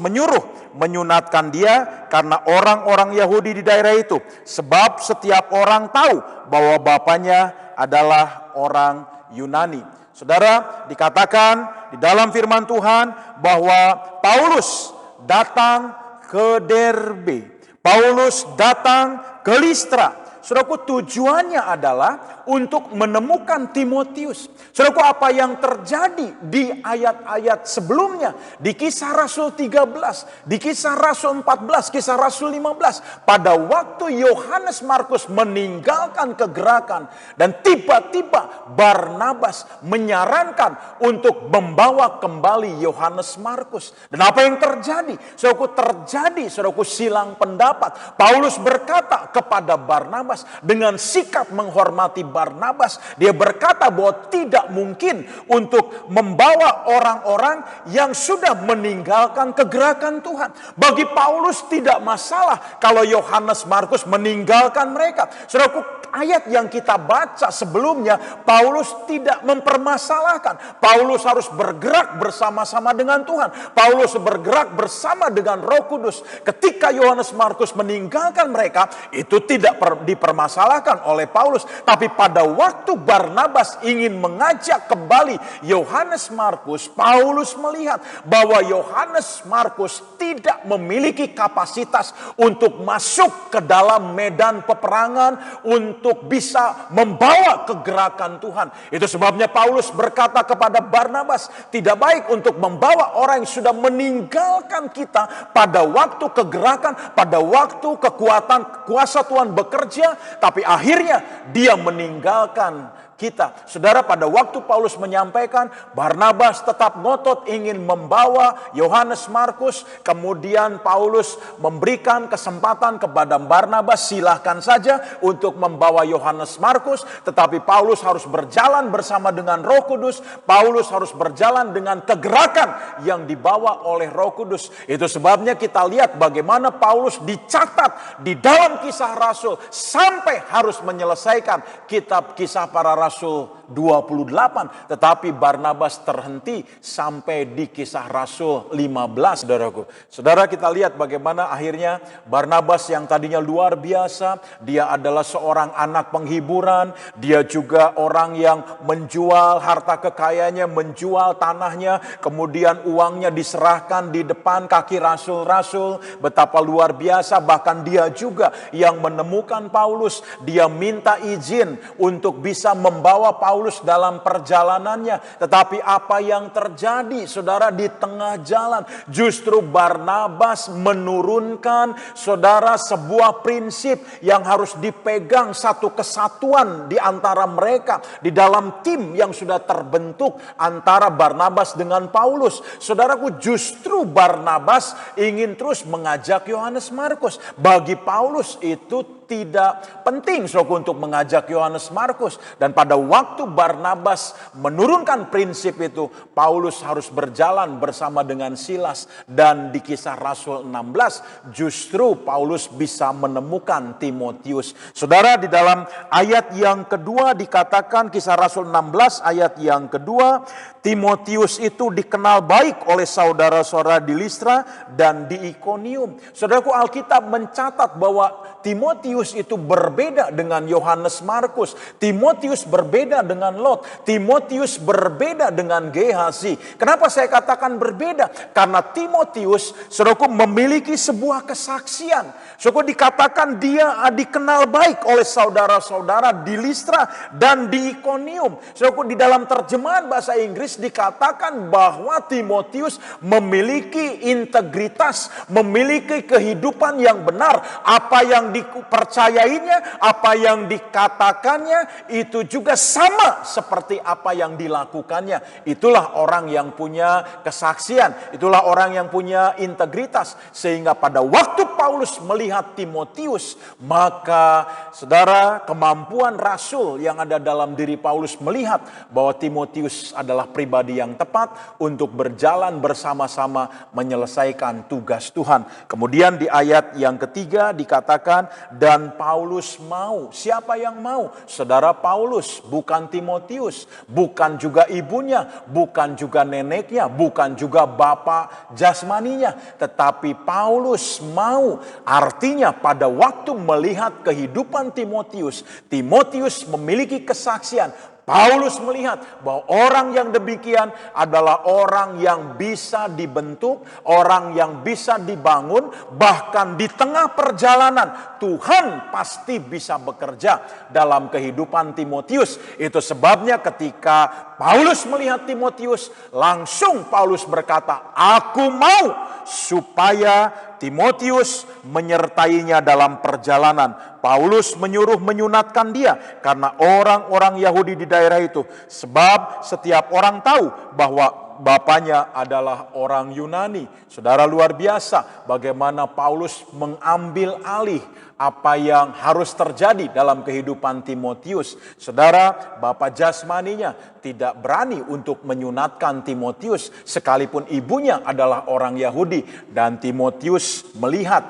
menyunatkan dia karena orang-orang Yahudi di daerah itu. Sebab setiap orang tahu bahwa bapaknya adalah orang Yunani. Saudara, dikatakan di dalam firman Tuhan bahwa Paulus datang ke Derbe. Paulus datang ke Listra. Saudaraku, tujuannya adalah untuk menemukan Timotius. Saudaraku, apa yang terjadi di ayat-ayat sebelumnya, di Kisah Rasul 13, di Kisah Rasul 14, Kisah Rasul 15, pada waktu Yohanes Markus meninggalkan kegerakan dan tiba-tiba Barnabas menyarankan untuk membawa kembali Yohanes Markus. Dan apa yang terjadi? Saudaraku, silang pendapat. Paulus berkata kepada Barnabas, dengan sikap menghormati Barnabas, dia berkata bahwa tidak mungkin untuk membawa orang-orang yang sudah meninggalkan kegerakan Tuhan. Bagi Paulus tidak masalah kalau Yohanes Markus meninggalkan mereka. Saudaraku, ayat yang kita baca sebelumnya, Paulus tidak mempermasalahkan. Paulus harus bergerak bersama-sama dengan Tuhan. Paulus bergerak bersama dengan Roh Kudus. Ketika Yohanes Markus meninggalkan mereka, itu tidak dipermasalahkan dipermasalahkan oleh Paulus. Tapi pada waktu Barnabas ingin mengajak kembali Yohanes Markus, Paulus melihat bahwa Yohanes Markus tidak memiliki kapasitas untuk masuk ke dalam medan peperangan, untuk bisa membawa kegerakan Tuhan. Itu sebabnya Paulus berkata kepada Barnabas, tidak baik untuk membawa orang yang sudah meninggalkan kita pada waktu kegerakan, pada waktu kekuatan kuasa Tuhan bekerja, tapi akhirnya dia meninggalkan kita. Saudara, pada waktu Paulus menyampaikan, Barnabas tetap ngotot ingin membawa Yohanes Markus. Kemudian Paulus memberikan kesempatan kepada Barnabas, silahkan saja untuk membawa Yohanes Markus. Tetapi Paulus harus berjalan bersama dengan Roh Kudus. Paulus harus berjalan dengan kegerakan yang dibawa oleh Roh Kudus. Itu sebabnya kita lihat bagaimana Paulus dicatat di dalam Kisah Rasul sampai harus menyelesaikan kitab Kisah Para Rasul 28, tetapi Barnabas terhenti sampai di Kisah Rasul 15, saudaraku. Saudara, kita lihat bagaimana akhirnya Barnabas yang tadinya luar biasa, dia adalah seorang anak penghiburan, dia juga orang yang menjual harta kekayaannya, menjual tanahnya, kemudian uangnya diserahkan di depan kaki rasul-rasul. Betapa luar biasa, bahkan dia juga yang menemukan Paulus, dia minta izin untuk bisa membawa Paulus dalam perjalanannya. Tetapi apa yang terjadi, saudara, di tengah jalan justru Barnabas menurunkan, saudara, sebuah prinsip yang harus dipegang, satu kesatuan di antara mereka di dalam tim yang sudah terbentuk antara Barnabas dengan Paulus. Saudaraku, justru Barnabas ingin terus mengajak Yohanes Markus. Bagi Paulus itu tidak penting untuk mengajak Yohanes Markus. Dan pada waktu Barnabas menurunkan prinsip itu, Paulus harus berjalan bersama dengan Silas. Dan di Kisah Rasul 16 justru Paulus bisa menemukan Timotius. Saudara, di dalam ayat yang kedua dikatakan, Kisah Rasul 16 ayat yang kedua, Timotius itu dikenal baik oleh saudara-saudara di Listra dan di Ikonium. Saudaraku, Alkitab mencatat bahwa Timotius itu berbeda dengan Yohanes Markus. Timotius berbeda dengan Lot. Timotius berbeda dengan Gehazi. Kenapa saya katakan berbeda? Karena Timotius, saudaraku, memiliki sebuah kesaksian. Saudaraku, dikatakan dia dikenal baik oleh saudara-saudara di Listra dan di Ikonium. Saudaraku, di dalam terjemahan bahasa Inggris dikatakan bahwa Timotius memiliki integritas, memiliki kehidupan yang benar. Apa yang dipercayainya, apa yang dikatakannya itu juga sama seperti apa yang dilakukannya. Itulah orang yang punya kesaksian, itulah orang yang punya integritas. Sehingga pada waktu Paulus melihat Timotius, maka saudara, kemampuan rasul yang ada dalam diri Paulus melihat bahwa Timotius adalah pribadi yang tepat untuk berjalan bersama-sama menyelesaikan tugas Tuhan. Kemudian di ayat yang ketiga dikatakan, dan Paulus mau. Siapa yang mau? Saudara Paulus, bukan Timotius, bukan juga ibunya, bukan juga neneknya, bukan juga bapak jasmaninya, tetapi Paulus mau. Artinya pada waktu melihat kehidupan Timotius, Timotius memiliki kesaksian. Paulus melihat bahwa orang yang demikian adalah orang yang bisa dibentuk, orang yang bisa dibangun, bahkan di tengah perjalanan Tuhan pasti bisa bekerja dalam kehidupan Timotius. Itu sebabnya ketika Paulus melihat Timotius, langsung Paulus berkata, "Aku mau supaya Timotius menyertainya dalam perjalanan." Paulus menyuruh menyunatkan dia karena orang-orang Yahudi di daerah itu. Sebab setiap orang tahu bahwa bapaknya adalah orang Yunani. Saudara, luar biasa bagaimana Paulus mengambil alih apa yang harus terjadi dalam kehidupan Timotius. Saudara, bapak jasmaninya tidak berani untuk menyunatkan Timotius sekalipun ibunya adalah orang Yahudi. Dan Timotius melihat,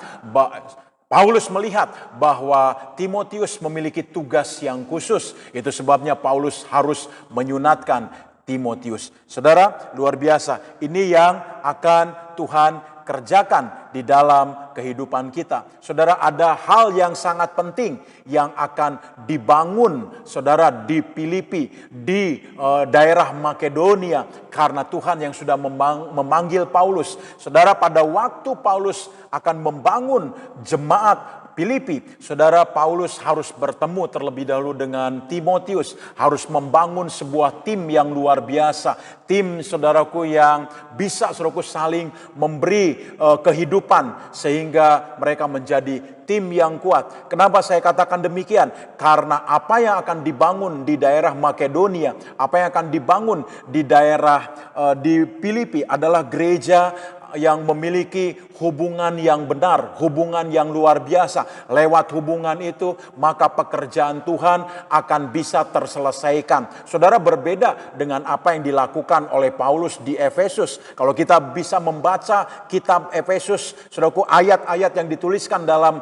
Paulus melihat bahwa Timotius memiliki tugas yang khusus. Itu sebabnya Paulus harus menyunatkan Timotius. Saudara, luar biasa. Ini yang akan Tuhan kerjakan di dalam kehidupan kita. Saudara, ada hal yang sangat penting yang akan dibangun, saudara, di Filipi, di daerah Makedonia, karena Tuhan yang sudah memanggil Paulus. Saudara, pada waktu Paulus akan membangun jemaat Filipi, saudara, Paulus harus bertemu terlebih dahulu dengan Timotius, harus membangun sebuah tim yang luar biasa, tim, saudaraku, yang bisa, saudaraku, saling memberi kehidupan sehingga mereka menjadi tim yang kuat. Kenapa saya katakan demikian? Karena apa yang akan dibangun di daerah Makedonia, apa yang akan dibangun di daerah di Filipi adalah gereja yang memiliki hubungan yang benar, hubungan yang luar biasa. Lewat hubungan itu, maka pekerjaan Tuhan akan bisa terselesaikan. Saudara, berbeda dengan apa yang dilakukan oleh Paulus di Efesus. Kalau kita bisa membaca kitab Efesus, saudaraku, ayat-ayat yang dituliskan dalam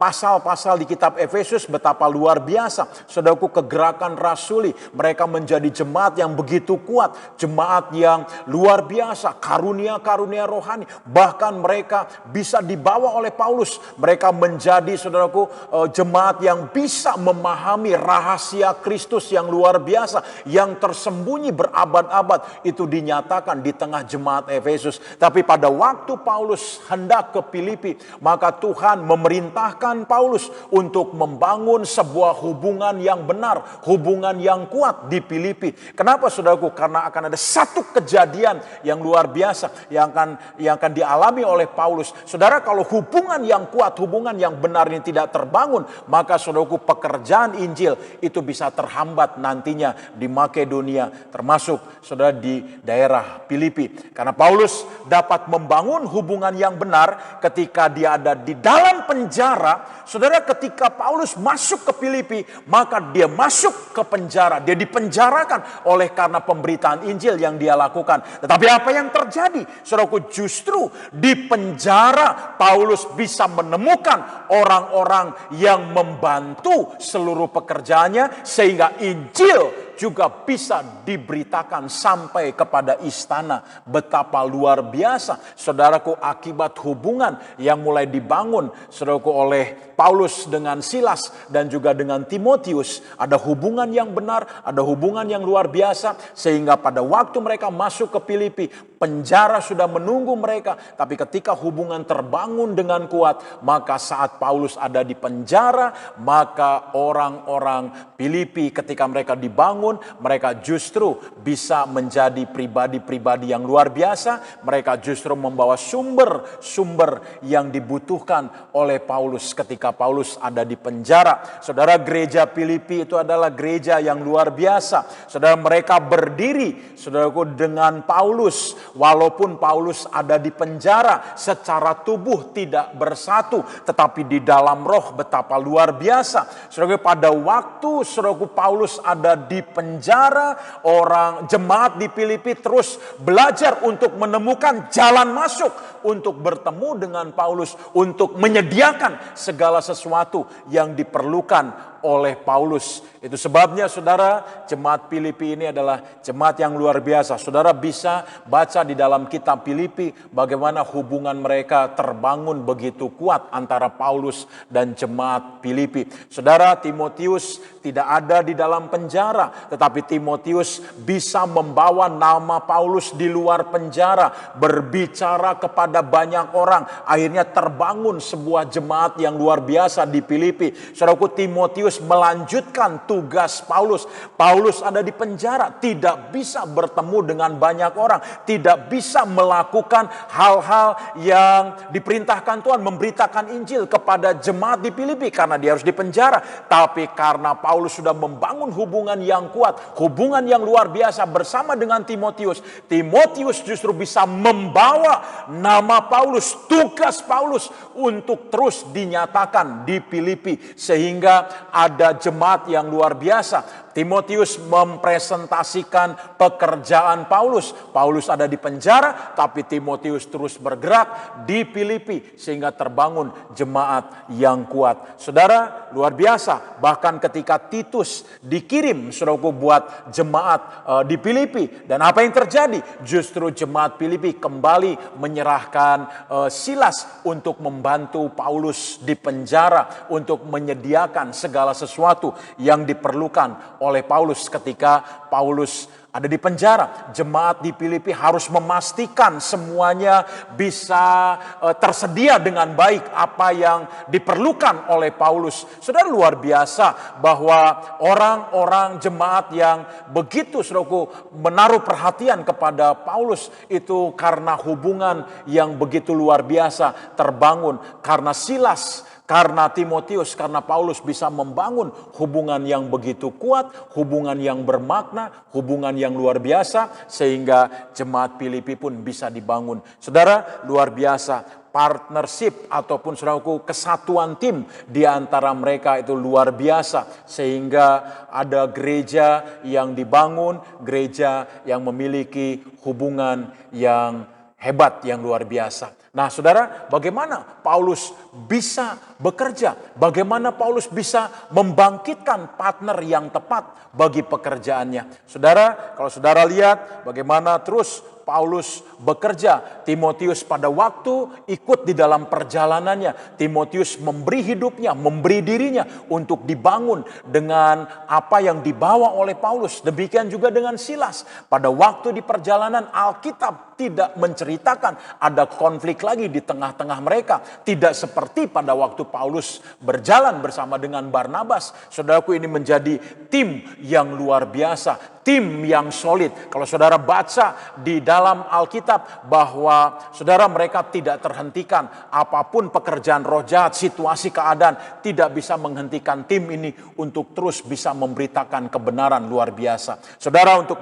pasal-pasal di kitab Efesus betapa luar biasa. Saudaraku, kegerakan rasuli, mereka menjadi jemaat yang begitu kuat, jemaat yang luar biasa, karunia-karunia rohani, bahkan mereka bisa dibawa oleh Paulus. Mereka menjadi, saudaraku, jemaat yang bisa memahami rahasia Kristus yang luar biasa, yang tersembunyi berabad-abad. Itu dinyatakan di tengah jemaat Efesus. Tapi pada waktu Paulus hendak ke Filipi, maka Tuhan memerintahkan Paulus untuk membangun sebuah hubungan yang benar, hubungan yang kuat di Filipi. Kenapa, saudaraku? Karena akan ada satu kejadian yang luar biasa yang akan dialami oleh Paulus. Saudara, kalau hubungan yang kuat, hubungan yang benar ini tidak terbangun, maka, saudaraku, pekerjaan Injil itu bisa terhambat nantinya di Makedonia, termasuk, saudara, di daerah Filipi. Karena Paulus dapat membangun hubungan yang benar ketika dia ada di dalam penjara. Saudara, ketika Paulus masuk ke Filipi, maka dia masuk ke penjara. Dia dipenjarakan oleh karena pemberitaan Injil yang dia lakukan. Tetapi apa yang terjadi? Saudaraku, justru di penjara Paulus bisa menemukan orang-orang yang membantu seluruh pekerjaannya, sehingga Injil juga bisa diberitakan sampai kepada istana. Betapa luar biasa, saudaraku, akibat hubungan yang mulai dibangun, saudaraku, oleh Paulus dengan Silas dan juga dengan Timotius. Ada hubungan yang benar, ada hubungan yang luar biasa, sehingga pada waktu mereka masuk ke Filipi, penjara sudah menunggu mereka. Tapi ketika hubungan terbangun dengan kuat, maka saat Paulus ada di penjara, maka orang-orang Filipi ketika mereka dibangun, mereka justru bisa menjadi pribadi-pribadi yang luar biasa. Mereka justru membawa sumber-sumber yang dibutuhkan oleh Paulus ketika Paulus ada di penjara. Saudara, gereja Filipi itu adalah gereja yang luar biasa. Saudara, mereka berdiri, saudaraku, dengan Paulus. Walaupun Paulus ada di penjara, secara tubuh tidak bersatu, tetapi di dalam roh betapa luar biasa. Saudaraku, pada waktu, saudaraku, Paulus ada di penjara, orang jemaat di Filipi terus belajar untuk menemukan jalan masuk untuk bertemu dengan Paulus, untuk menyediakan segala sesuatu yang diperlukan oleh Paulus. Itu sebabnya, saudara, jemaat Filipi ini adalah jemaat yang luar biasa. Saudara bisa baca di dalam kitab Filipi bagaimana hubungan mereka terbangun begitu kuat antara Paulus dan jemaat Filipi. Saudara, Timotius tidak ada di dalam penjara, tetapi Timotius bisa membawa nama Paulus di luar penjara, berbicara kepada banyak orang. Akhirnya terbangun sebuah jemaat yang luar biasa di Filipi. Saudaraku, Timotius melanjutkan tugas Paulus. Paulus ada di penjara, tidak bisa bertemu dengan banyak orang, tidak bisa melakukan hal-hal yang diperintahkan Tuhan, memberitakan Injil kepada jemaat di Filipi karena dia harus di penjara. Tapi karena Paulus sudah membangun hubungan yang kuat, hubungan yang luar biasa bersama dengan Timotius, Timotius justru bisa membawa nama Paulus, tugas Paulus untuk terus dinyatakan di Filipi, sehingga ada jemaat yang luar biasa. Timotius mempresentasikan pekerjaan Paulus. Paulus ada di penjara, tapi Timotius terus bergerak di Filipi sehingga terbangun jemaat yang kuat. Saudara, luar biasa. Bahkan ketika Titus dikirim, saudaraku, buat jemaat di Filipi, dan apa yang terjadi? Justru jemaat Filipi kembali menyerahkan Silas untuk membantu Paulus di penjara, untuk menyediakan segala sesuatu yang diperlukan oleh Paulus ketika Paulus ada di penjara. Jemaat di Filipi harus memastikan semuanya bisa tersedia dengan baik apa yang diperlukan oleh Paulus. Saudara, luar biasa bahwa orang-orang jemaat yang begitu, saudaraku, menaruh perhatian kepada Paulus itu karena hubungan yang begitu luar biasa terbangun karena Silas, karena Timotius, karena Paulus bisa membangun hubungan yang begitu kuat, hubungan yang bermakna, hubungan yang luar biasa, sehingga jemaat Filipi pun bisa dibangun. Saudara, luar biasa. Partnership ataupun, saudaraku, kesatuan tim di antara mereka itu luar biasa. Sehingga ada gereja yang dibangun, gereja yang memiliki hubungan yang hebat, yang luar biasa. Nah, saudara, bagaimana Paulus bisa bekerja? Bagaimana Paulus bisa membangkitkan partner yang tepat bagi pekerjaannya? Saudara, kalau saudara lihat bagaimana terus Paulus bekerja. Timotius pada waktu ikut di dalam perjalanannya. Timotius memberi hidupnya, memberi dirinya untuk dibangun dengan apa yang dibawa oleh Paulus. Demikian juga dengan Silas. Pada waktu di perjalanan, Alkitab tidak menceritakan ada konflik lagi di tengah-tengah mereka. Tidak seperti pada waktu Paulus berjalan bersama dengan Barnabas. Saudaraku, ini menjadi tim yang luar biasa. Tim yang solid. Kalau saudara baca di dalam Alkitab bahwa saudara, mereka tidak terhentikan. Apapun pekerjaan roh jahat, situasi keadaan tidak bisa menghentikan tim ini untuk terus bisa memberitakan kebenaran luar biasa. Saudara, untuk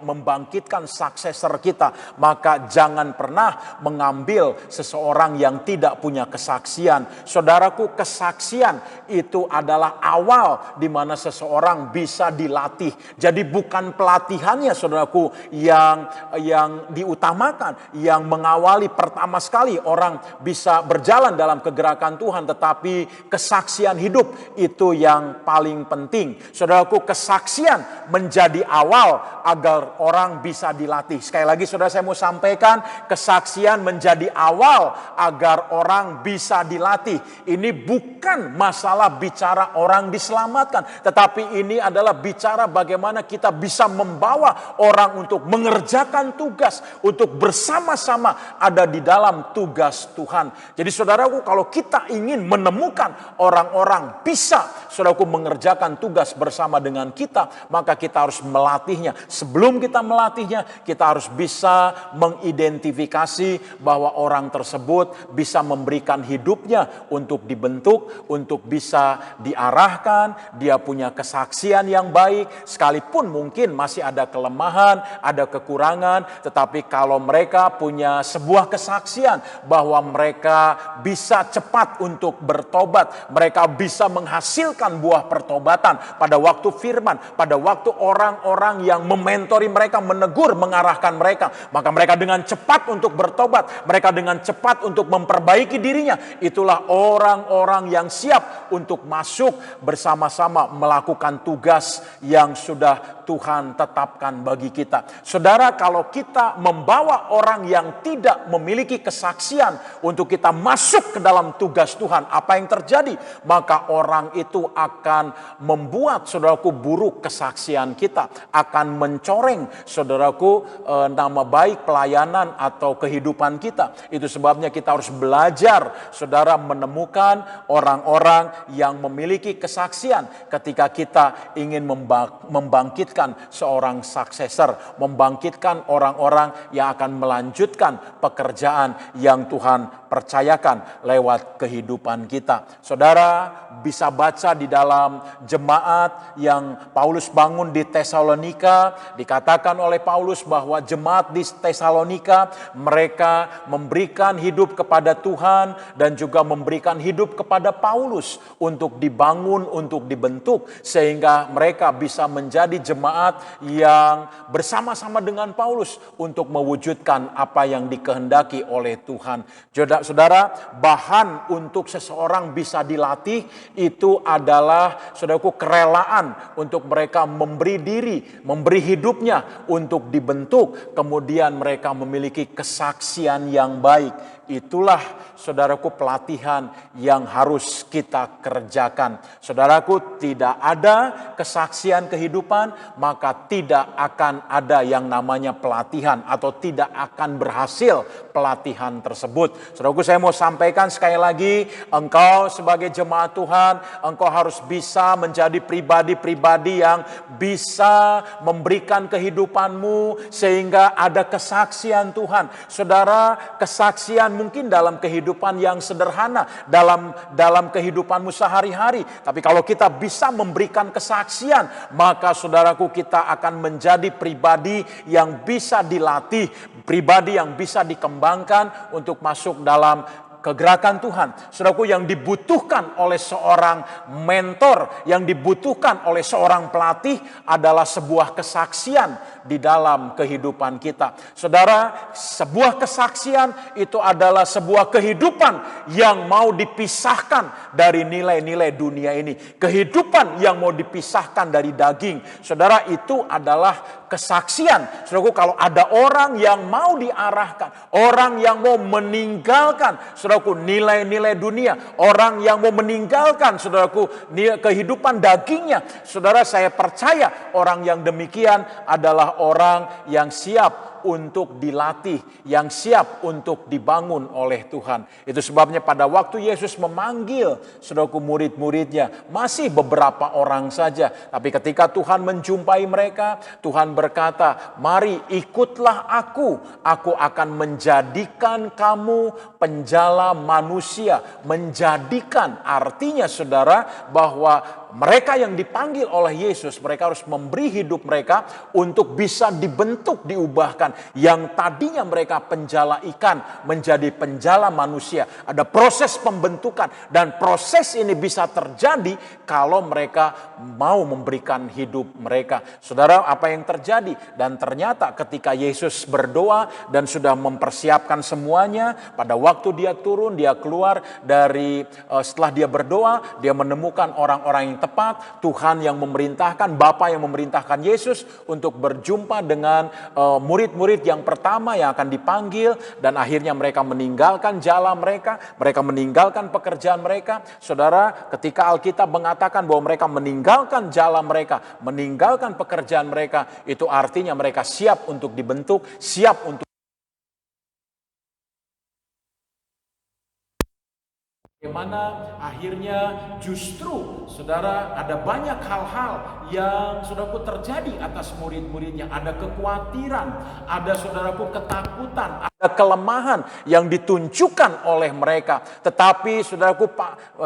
membangkitkan successor kita, maka jangan pernah mengambil seseorang yang tidak punya kesaksian. Saudaraku, kesaksian itu adalah awal di mana seseorang bisa dilatih. Jadi bukan pelatihannya, saudaraku, yang diutamakan, yang mengawali pertama sekali orang bisa berjalan dalam kegerakan Tuhan, tetapi kesaksian hidup itu yang paling penting. Saudaraku, kesaksian menjadi awal agar orang bisa dilatih. Sekali lagi, saudara, saya mau sampaikan, kesaksian menjadi awal agar orang bisa dilatih. Ini bukan masalah bicara orang diselamatkan, tetapi ini adalah bicara bagaimana kita bisa membawa orang untuk mengerjakan tugas, untuk bersama-sama ada di dalam tugas Tuhan. Jadi saudaraku, kalau kita ingin menemukan orang-orang bisa, saudaraku, mengerjakan tugas bersama dengan kita, maka kita harus melatihnya. Sebelum kita melatihnya, kita harus bisa mengidentifikasi bahwa orang tersebut bisa memberikan hidupnya untuk dibentuk, untuk bisa diarahkan, dia punya kesaksian yang baik, sekalipun mungkin masih ada kelemahan, ada kekurangan, tetapi kalau mereka punya sebuah kesaksian bahwa mereka bisa cepat untuk bertobat, mereka bisa menghasilkan buah pertobatan pada waktu firman, pada waktu orang-orang yang mementori mereka, menegur, mengarahkan mereka, maka mereka dengan cepat untuk bertobat, mereka dengan cepat untuk memperbaiki dirinya. Itulah orang-orang yang siap untuk masuk bersama-sama melakukan tugas yang sudah Tuhan tetapkan bagi kita. Saudara, kalau kita membawa orang yang tidak memiliki kesaksian untuk kita masuk ke dalam tugas Tuhan, apa yang terjadi? Maka orang itu akan membuat, saudaraku, buruk kesaksian kita, akan mencoreng, saudaraku, nama baik pelayanan atau kehidupan kita. Itu sebabnya kita harus belajar, saudara, menemukan orang-orang yang memiliki kesaksian ketika kita ingin membangkitkan seorang successor, membangkitkan orang-orang yang akan melanjutkan pekerjaan yang Tuhan percayakan lewat kehidupan kita. Saudara bisa baca di dalam jemaat yang Paulus bangun di Tesalonika. Dikatakan oleh Paulus bahwa jemaat di Tesalonika mereka memberikan hidup kepada Tuhan dan juga memberikan hidup kepada Paulus untuk dibangun, untuk dibentuk, sehingga mereka bisa menjadi jemaat yang bersama-sama dengan Paulus untuk mewujudkan apa yang dikehendaki oleh Tuhan. Saudara, bahan untuk seseorang bisa dilatih itu adalah, saudaraku, kerelaan untuk mereka memberi diri, memberi hidupnya untuk dibentuk, kemudian mereka memiliki kesaksian yang baik. Itulah, saudaraku, pelatihan yang harus kita kerjakan. Saudaraku, tidak ada kesaksian kehidupan, maka tidak akan ada yang namanya pelatihan atau tidak akan berhasil pelatihan tersebut. Saudaraku, saya mau sampaikan sekali lagi, engkau sebagai jemaat Tuhan, engkau harus bisa menjadi pribadi-pribadi yang bisa memberikan kehidupanmu sehingga ada kesaksian Tuhan. Saudara, kesaksian mungkin dalam kehidupan yang sederhana, dalam kehidupanmu sehari-hari. Tapi kalau kita bisa memberikan kesaksian, maka saudaraku, kita akan menjadi pribadi yang bisa dilatih, pribadi yang bisa dikembangkan untuk masuk dalam kegerakan Tuhan. Saudaraku, yang dibutuhkan oleh seorang mentor, yang dibutuhkan oleh seorang pelatih adalah sebuah kesaksian di dalam kehidupan kita. Saudara, sebuah kesaksian itu adalah sebuah kehidupan yang mau dipisahkan dari nilai-nilai dunia ini. Kehidupan yang mau dipisahkan dari daging. Saudara, itu adalah kesaksian. Saudaraku, kalau ada orang yang mau diarahkan, orang yang mau meninggalkan, saudaraku, nilai-nilai dunia, orang yang mau meninggalkan, saudaraku, kehidupan dagingnya, saudara, saya percaya orang yang demikian adalah orang yang siap untuk dilatih, yang siap untuk dibangun oleh Tuhan. Itu sebabnya pada waktu Yesus memanggil, saudaraku, murid-muridnya, masih beberapa orang saja. Tapi ketika Tuhan menjumpai mereka, Tuhan berkata, mari ikutlah aku akan menjadikan kamu penjala manusia. Menjadikan artinya, saudara, bahwa mereka yang dipanggil oleh Yesus, mereka harus memberi hidup mereka untuk bisa dibentuk, diubahkan. Yang tadinya mereka penjala ikan menjadi penjala manusia. Ada proses pembentukan, dan proses ini bisa terjadi kalau mereka mau memberikan hidup mereka. Saudara, apa yang terjadi? Dan ternyata ketika Yesus berdoa dan sudah mempersiapkan semuanya, pada waktu dia turun, dia keluar dari setelah dia berdoa, dia menemukan orang-orang yang tepat, Tuhan yang memerintahkan, Bapa yang memerintahkan Yesus untuk berjumpa dengan murid-murid yang pertama yang akan dipanggil, dan akhirnya mereka meninggalkan jala mereka meninggalkan pekerjaan mereka. Saudara, ketika Alkitab mengatakan bahwa mereka meninggalkan jala mereka, meninggalkan pekerjaan mereka, itu artinya mereka siap untuk dibentuk, siap untuk bagaimana akhirnya justru, saudara, ada banyak hal-hal yang, saudaraku, terjadi atas murid-muridnya. Ada kekhawatiran, ada, saudaraku, ketakutan, ada kelemahan yang ditunjukkan oleh mereka. Tetapi, saudaraku,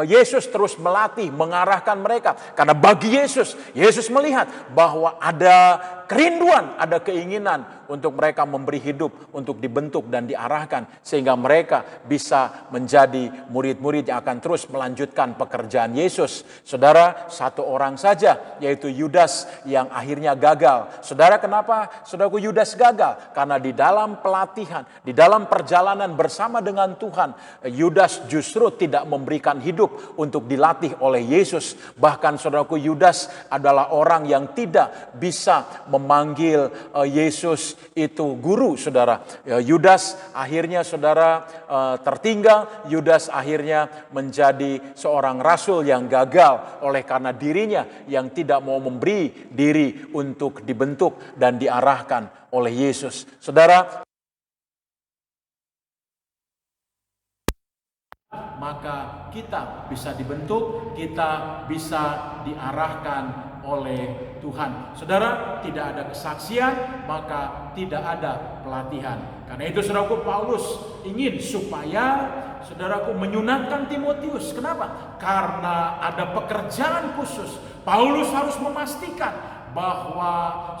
Yesus terus melatih, mengarahkan mereka. Karena bagi Yesus melihat bahwa ada kerinduan, ada keinginan untuk mereka memberi hidup, untuk dibentuk dan diarahkan, sehingga mereka bisa menjadi murid-murid yang akan terus melanjutkan pekerjaan Yesus. Saudara, satu orang saja, yaitu Yudas, yang akhirnya gagal. Saudara, kenapa saudaraku Yudas gagal? Karena di dalam pelatihan, di dalam perjalanan bersama dengan Tuhan, Yudas justru tidak memberikan hidup untuk dilatih oleh Yesus. Bahkan saudaraku, Yudas adalah orang yang tidak bisa memanggil Yesus itu guru, saudara. Yudas akhirnya, saudara, tertinggal. Yudas akhirnya menjadi seorang rasul yang gagal oleh karena dirinya yang tidak mau memberi diri untuk dibentuk dan diarahkan oleh Yesus. Saudara, maka kita bisa dibentuk, kita bisa diarahkan oleh Tuhan. Saudara, tidak ada kesaksian, maka tidak ada pelatihan. Karena itu, saudaraku, Paulus ingin supaya saudaraku, menyunatkan Timotius. Kenapa? Karena ada pekerjaan khusus. Paulus harus memastikan bahwa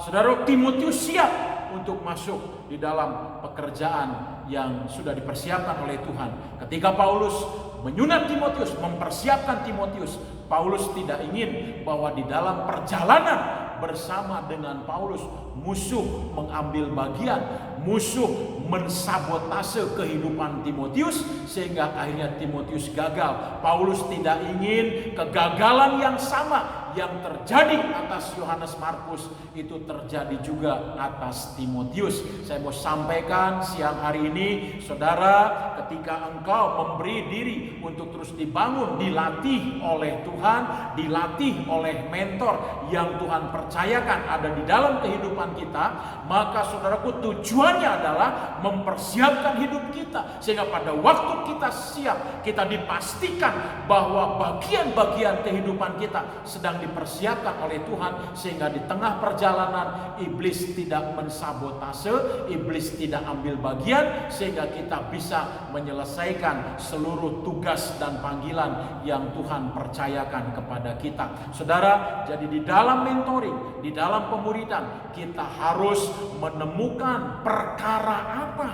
saudara Timotius siap untuk masuk di dalam pekerjaan yang sudah dipersiapkan oleh Tuhan. Ketika Paulus menyunat Timotius, mempersiapkan Timotius, Paulus tidak ingin bahwa di dalam perjalanan bersama dengan Paulus musuh mengambil bagian, musuh mensabotase kehidupan Timotius sehingga akhirnya Timotius gagal. Paulus tidak ingin kegagalan yang sama yang terjadi atas Yohanes Markus itu terjadi juga atas Timotius. Saya mau sampaikan siang hari ini, saudara, ketika engkau memberi diri untuk terus dibangun, dilatih oleh Tuhan, dilatih oleh mentor yang Tuhan percayakan ada di dalam kehidupan kita, maka saudaraku, tujuannya adalah mempersiapkan hidup kita sehingga pada waktu kita siap, kita dipastikan bahwa bagian-bagian kehidupan kita sedang dipersiapkan oleh Tuhan sehingga di tengah perjalanan iblis tidak mensabotase, iblis tidak ambil bagian sehingga kita bisa menyelesaikan seluruh tugas dan panggilan yang Tuhan percayakan kepada kita. Saudara, jadi di dalam mentoring, di dalam pemuridan, kita harus menemukan perkara apa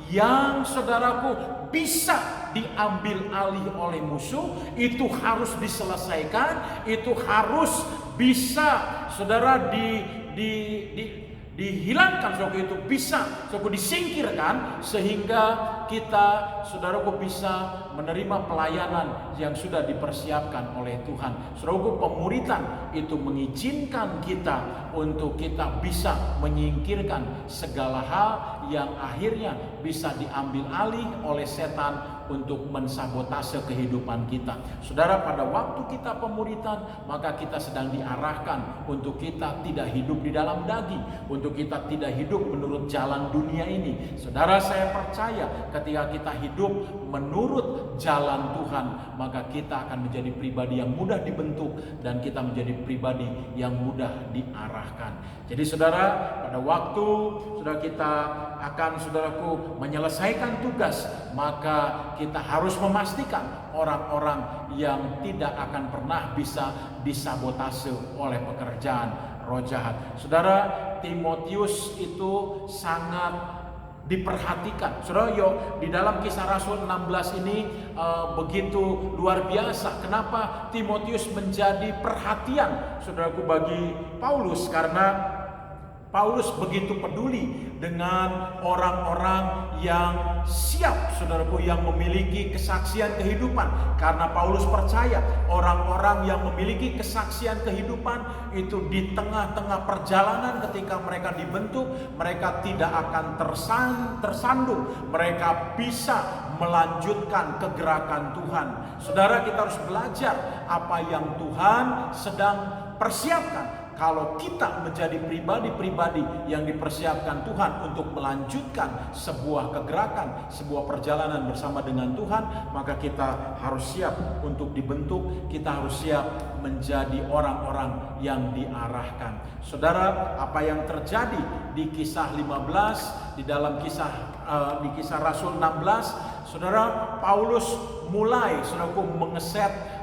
yang saudaraku bisa diambil alih oleh musuh, itu harus diselesaikan, itu harus bisa saudara dihilangkan, saudara, itu bisa saudara disingkirkan sehingga kita saudaraku bisa menerima pelayanan yang sudah dipersiapkan oleh Tuhan. Saudaraku, pemuridan itu mengizinkan kita untuk kita bisa menyingkirkan segala hal yang akhirnya bisa diambil alih oleh setan untuk mensabotase kehidupan kita. Saudara, pada waktu kita pemuridan, maka kita sedang diarahkan untuk kita tidak hidup di dalam daging, untuk kita tidak hidup menurut jalan dunia ini. Saudara, saya percaya ketika kita hidup menurut jalan Tuhan, maka kita akan menjadi pribadi yang mudah dibentuk dan kita menjadi pribadi yang mudah diarahkan. Jadi saudara, pada waktu saudara kita akan saudaraku menyelesaikan tugas, maka kita harus memastikan orang-orang yang tidak akan pernah bisa disabotase oleh pekerjaan roh jahat. Saudara, Timotius itu sangat diperhatikan. Saudara, di dalam Kisah Rasul 16 ini begitu luar biasa. Kenapa Timotius menjadi perhatian, saudaraku, bagi Paulus? Karena Paulus begitu peduli dengan orang-orang yang siap, saudaraku, yang memiliki kesaksian kehidupan. Karena Paulus percaya orang-orang yang memiliki kesaksian kehidupan itu di tengah-tengah perjalanan ketika mereka dibentuk, mereka tidak akan tersandung. Mereka bisa melanjutkan kegerakan Tuhan. Saudara, kita harus belajar apa yang Tuhan sedang persiapkan. Kalau kita menjadi pribadi-pribadi yang dipersiapkan Tuhan untuk melanjutkan sebuah kegerakan, sebuah perjalanan bersama dengan Tuhan, maka kita harus siap untuk dibentuk, kita harus siap menjadi orang-orang yang diarahkan. Saudara, apa yang terjadi di Kisah 15, di dalam di Kisah Rasul 16, saudara, Paulus mulai, saudaraku, mengeset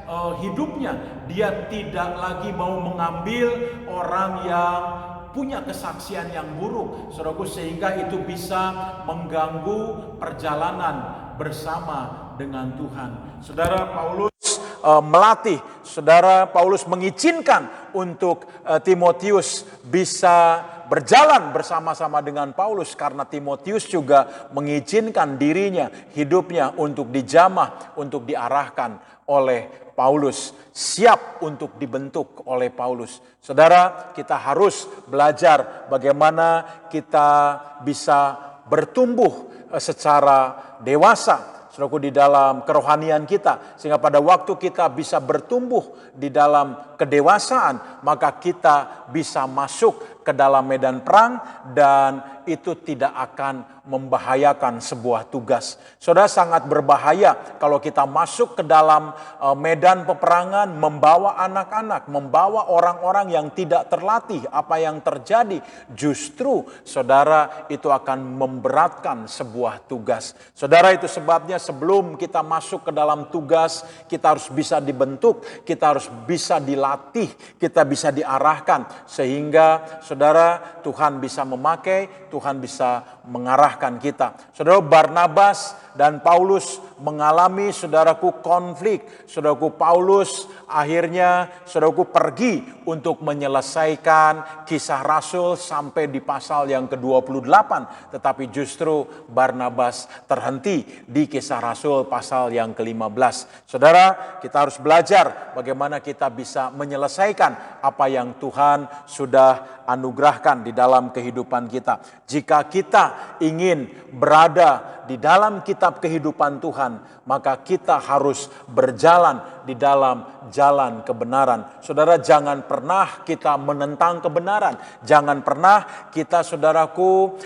hidupnya. Dia tidak lagi mau mengambil orang yang punya kesaksian yang buruk, saudaraku, sehingga itu bisa mengganggu perjalanan bersama dengan Tuhan. Saudara, Paulus melatih, saudara, Paulus mengizinkan untuk Timotius bisa berjalan bersama-sama dengan Paulus karena Timotius juga mengizinkan dirinya, hidupnya untuk dijamah, untuk diarahkan oleh Paulus, siap untuk dibentuk oleh Paulus. Saudara, kita harus belajar bagaimana kita bisa bertumbuh secara dewasa, saudaraku, di dalam kerohanian kita, sehingga pada waktu kita bisa bertumbuh di dalam kedewasaan, maka kita bisa masuk ke dalam medan perang dan itu tidak akan membahayakan sebuah tugas. Saudara, sangat berbahaya kalau kita masuk ke dalam medan peperangan membawa anak-anak, membawa orang-orang yang tidak terlatih. Apa yang terjadi? Justru saudara, itu akan memberatkan sebuah tugas. Saudara, itu sebabnya sebelum kita masuk ke dalam tugas, kita harus bisa dibentuk, kita harus bisa dilatih, kita bisa diarahkan sehingga saudara, Tuhan bisa memakai, Tuhan bisa mengarahkan kita. Saudara, Barnabas dan Paulus mengalami, saudaraku, konflik. Saudaraku, Paulus akhirnya, saudaraku, pergi untuk menyelesaikan Kisah Rasul sampai di pasal yang ke-28. Tetapi justru Barnabas terhenti di Kisah Rasul pasal yang ke-15. Saudara, kita harus belajar bagaimana kita bisa menyelesaikan apa yang Tuhan sudah anugerahkan di dalam kehidupan kita. Jika kita ingin berada di dalam kitab kehidupan Tuhan, maka kita harus berjalan di dalam jalan kebenaran. Saudara, jangan pernah kita menentang kebenaran. Jangan pernah kita, saudaraku,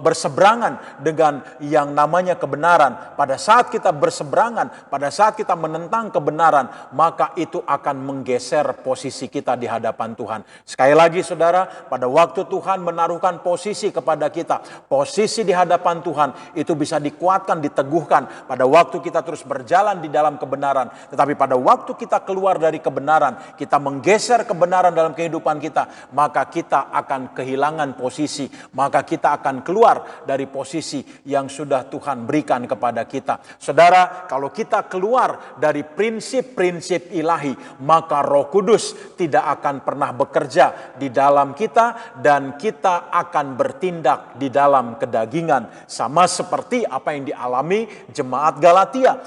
berseberangan dengan yang namanya kebenaran. Pada saat kita berseberangan, pada saat kita menentang kebenaran, maka itu akan menggeser posisi kita di hadapan Tuhan. Sekali lagi saudara, pada waktu Tuhan menaruhkan posisi kepada kita, posisi di hadapan Tuhan itu bisa dikuatkan, diteguhkan pada waktu kita terus berjalan di dalam kebenaran. Tetapi pada waktu kita keluar dari kebenaran, kita menggeser kebenaran dalam kehidupan kita, maka kita akan kehilangan posisi, maka kita akan keluar dari posisi yang sudah Tuhan berikan kepada kita. Saudara, kalau kita keluar dari prinsip-prinsip ilahi, maka Roh Kudus tidak akan pernah bekerja di dalam kita dan kita akan bertindak di dalam kedagingan. Sama seperti apa yang dialami jemaat Galatia.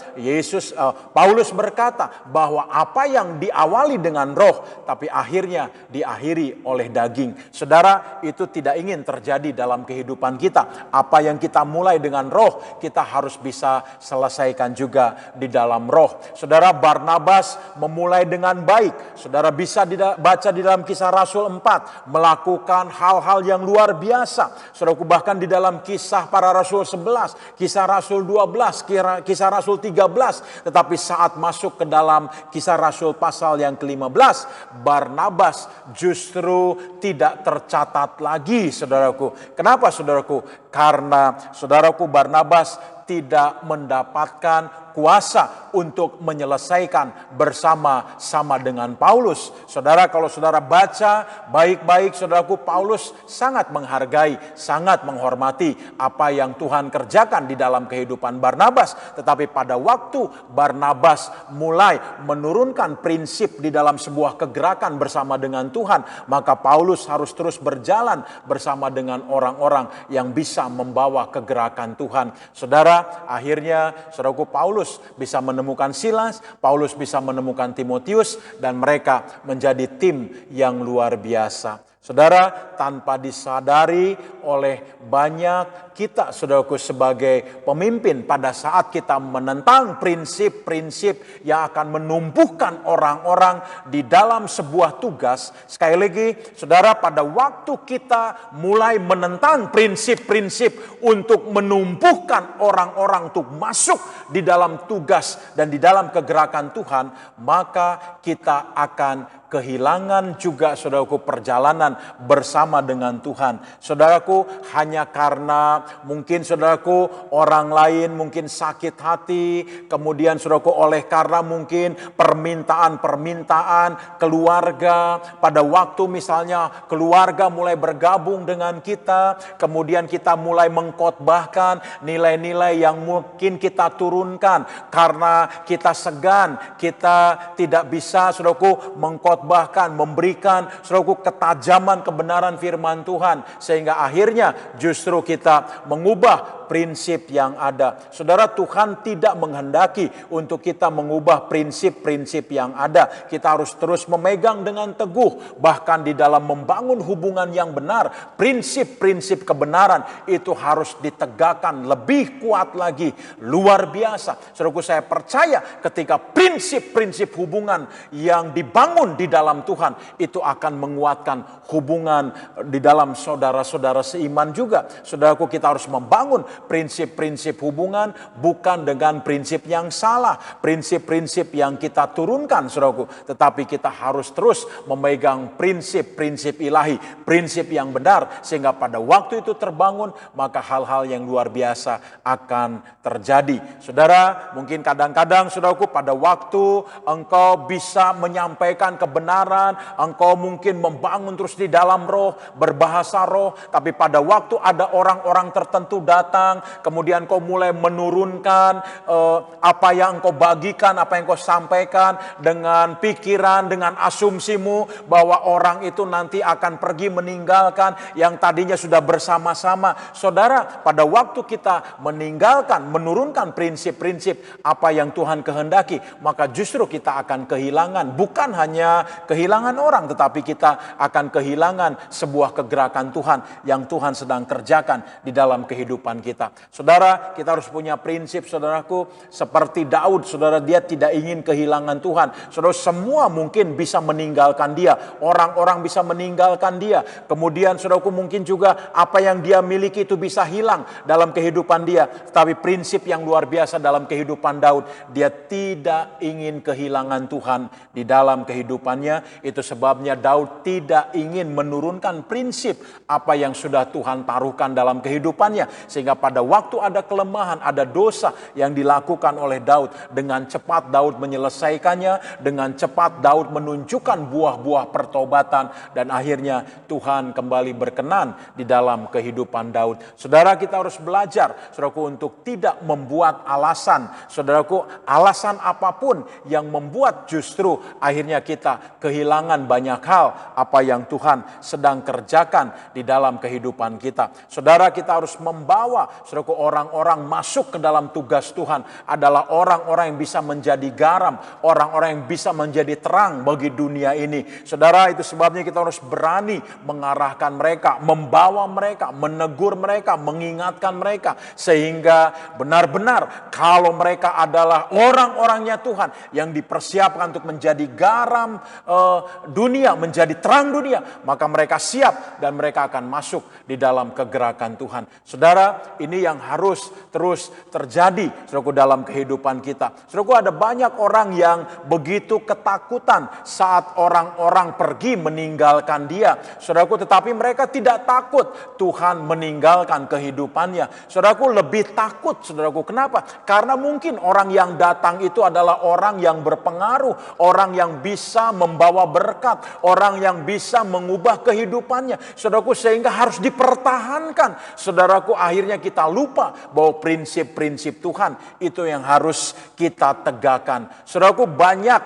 Paulus berkata bahwa apa yang diawali dengan roh, tapi akhirnya diakhiri oleh daging. Saudara, itu tidak ingin terjadi dalam kehidupan kita. Apa yang kita mulai dengan roh, kita harus bisa selesaikan juga di dalam roh. Saudara, Barnabas memulai dengan baik. Saudara bisa baca di dalam Kisah Rasul 4, melakukan hal-hal yang luar biasa. Saudaraku, bahkan di dalam Kisah Para Rasul 11, Kisah Rasul 12, Kisah Rasul 13. Tetapi saat masuk ke dalam Kisah Rasul pasal yang ke-15, Barnabas justru tidak tercatat lagi, saudaraku. Kenapa, saudaraku? Karena, saudaraku, Barnabas tidak mendapatkan kuasa untuk menyelesaikan bersama-sama dengan Paulus. Saudara, kalau saudara baca baik-baik, saudaraku, Paulus sangat menghargai, sangat menghormati apa yang Tuhan kerjakan di dalam kehidupan Barnabas. Tetapi pada waktu Barnabas mulai menurunkan prinsip di dalam sebuah kegerakan bersama dengan Tuhan, maka Paulus harus terus berjalan bersama dengan orang-orang yang bisa membawa kegerakan Tuhan. Saudara, akhirnya saudaraku, Paulus bisa menemukan Silas, Paulus bisa menemukan Timotius, dan mereka menjadi tim yang luar biasa. Saudara, tanpa disadari oleh banyak kita, saudaraku, sebagai pemimpin, pada saat kita menentang prinsip-prinsip yang akan menumbuhkan orang-orang di dalam sebuah tugas. Sekali lagi, saudara, pada waktu kita mulai menentang prinsip-prinsip untuk menumbuhkan orang-orang untuk masuk di dalam tugas dan di dalam kegerakan Tuhan, maka kita akan kehilangan juga, saudaraku, perjalanan bersama dengan Tuhan. Saudaraku, hanya karena mungkin, saudaraku, orang lain mungkin sakit hati, kemudian saudaraku, oleh karena mungkin permintaan keluarga, pada waktu misalnya keluarga mulai bergabung dengan kita, kemudian kita mulai mengkhotbahkan nilai-nilai yang mungkin kita turunkan karena kita segan, kita tidak bisa, saudaraku, bahkan memberikan, saudaraku, ketajaman kebenaran firman Tuhan, sehingga akhirnya justru kita mengubah prinsip yang ada. Saudara, Tuhan tidak menghendaki untuk kita mengubah prinsip-prinsip yang ada. Kita harus terus memegang dengan teguh. Bahkan di dalam membangun hubungan yang benar, prinsip-prinsip kebenaran itu harus ditegakkan lebih kuat lagi. Luar biasa. Saudaraku, saya percaya ketika prinsip-prinsip hubungan yang dibangun di dalam Tuhan, itu akan menguatkan hubungan di dalam saudara-saudara seiman juga. Saudaraku, kita harus membangun prinsip-prinsip hubungan bukan dengan prinsip yang salah, prinsip-prinsip yang kita turunkan, saudaraku, tetapi kita harus terus memegang prinsip-prinsip ilahi, prinsip yang benar, sehingga pada waktu itu terbangun, maka hal-hal yang luar biasa akan terjadi. Saudara, mungkin kadang-kadang, saudaraku, pada waktu engkau bisa menyampaikan kebenaran, engkau mungkin membangun terus di dalam roh, berbahasa roh, tapi pada waktu ada orang-orang tertentu datang, kemudian kau mulai menurunkan apa yang engkau bagikan, apa yang kau sampaikan dengan pikiran, dengan asumsimu bahwa orang itu nanti akan pergi meninggalkan yang tadinya sudah bersama-sama. Saudara, pada waktu kita meninggalkan, menurunkan prinsip-prinsip apa yang Tuhan kehendaki, maka justru kita akan kehilangan, bukan hanya kehilangan orang, tetapi kita akan kehilangan sebuah kegerakan Tuhan yang Tuhan sedang kerjakan di dalam kehidupan kita. Saudara, kita harus punya prinsip, saudaraku, seperti Daud. Saudara, dia tidak ingin kehilangan Tuhan. Saudara, semua mungkin bisa meninggalkan dia. Orang-orang bisa meninggalkan dia. Kemudian, saudaraku, mungkin juga apa yang dia miliki itu bisa hilang dalam kehidupan dia. Tapi prinsip yang luar biasa dalam kehidupan Daud, dia tidak ingin kehilangan Tuhan di dalam kehidupannya. Itu sebabnya Daud tidak ingin menurunkan prinsip apa yang sudah Tuhan taruhkan dalam kehidupannya, sehingga pada waktu ada kelemahan, ada dosa yang dilakukan oleh Daud, dengan cepat Daud menyelesaikannya, dengan cepat Daud menunjukkan buah-buah pertobatan, dan akhirnya Tuhan kembali berkenan di dalam kehidupan Daud. Saudara, kita harus belajar, saudaraku, untuk tidak membuat alasan, saudaraku, alasan apapun yang membuat justru akhirnya kita kehilangan banyak hal apa yang Tuhan sedang kerjakan di dalam kehidupan kita. Saudara, kita harus membawa, saudaraku, orang-orang masuk ke dalam tugas Tuhan adalah orang-orang yang bisa menjadi garam, orang-orang yang bisa menjadi terang bagi dunia ini. Saudara, itu sebabnya kita harus berani mengarahkan mereka, membawa mereka, menegur mereka, mengingatkan mereka, sehingga benar-benar kalau mereka adalah orang-orangnya Tuhan yang dipersiapkan untuk menjadi garam dunia, menjadi terang dunia, maka mereka siap dan mereka akan masuk di dalam kegerakan Tuhan. Saudara, ini yang harus terus terjadi, saudaraku, dalam kehidupan kita. Saudaraku, ada banyak orang yang begitu ketakutan saat orang-orang pergi meninggalkan dia, saudaraku, tetapi mereka tidak takut Tuhan meninggalkan kehidupannya. Saudaraku, lebih takut, saudaraku. Kenapa? Karena mungkin orang yang datang itu adalah orang yang berpengaruh, orang yang bisa membawa berkat, orang yang bisa mengubah kehidupannya, saudaraku, sehingga harus dipertahankan. Saudaraku, akhirnya kita lupa bahwa prinsip-prinsip Tuhan itu yang harus kita tegakkan. Saudaraku, banyak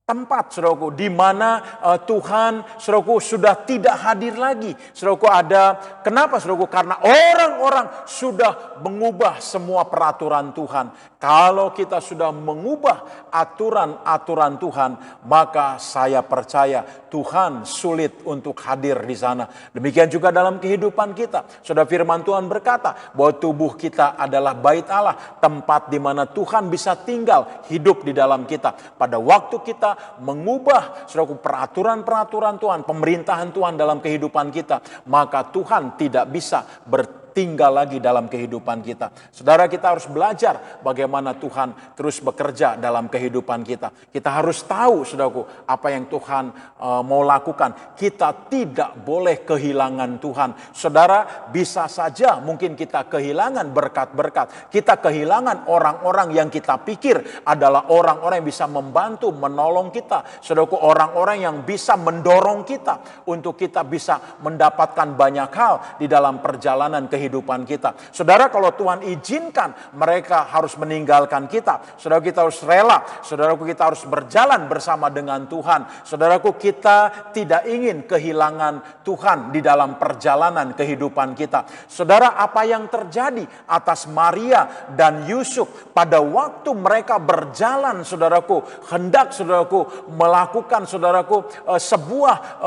tempat, saudaraku, di mana Tuhan, saudaraku, sudah tidak hadir lagi. Saudaraku, kenapa, saudaraku? Karena orang-orang sudah mengubah semua peraturan Tuhan. Kalau kita sudah mengubah aturan-aturan Tuhan, maka saya percaya Tuhan sulit untuk hadir di sana. Demikian juga dalam kehidupan kita. Saudara, firman Tuhan berkata bahwa tubuh kita adalah bait Allah, tempat di mana Tuhan bisa tinggal, hidup di dalam kita. Pada waktu kita mengubah, saudaraku, peraturan-peraturan Tuhan, pemerintahan Tuhan dalam kehidupan kita, maka Tuhan tidak bisa tinggal lagi dalam kehidupan kita. Saudara, kita harus belajar bagaimana Tuhan terus bekerja dalam kehidupan kita. Kita harus tahu, saudaraku, apa yang Tuhan mau lakukan. Kita tidak boleh kehilangan Tuhan. Saudara, bisa saja mungkin kita kehilangan berkat-berkat. Kita kehilangan orang-orang yang kita pikir adalah orang-orang yang bisa membantu, menolong kita. Saudaraku, orang-orang yang bisa mendorong kita untuk kita bisa mendapatkan banyak hal di dalam perjalanan kehidupan kehidupan kita. Saudara, kalau Tuhan izinkan mereka harus meninggalkan kita, saudara, kita harus rela, saudaraku, kita harus berjalan bersama dengan Tuhan. Saudaraku, kita tidak ingin kehilangan Tuhan di dalam perjalanan kehidupan kita. Saudara, apa yang terjadi atas Maria dan Yusuf pada waktu mereka berjalan, saudaraku, hendak, saudaraku, melakukan, saudaraku, sebuah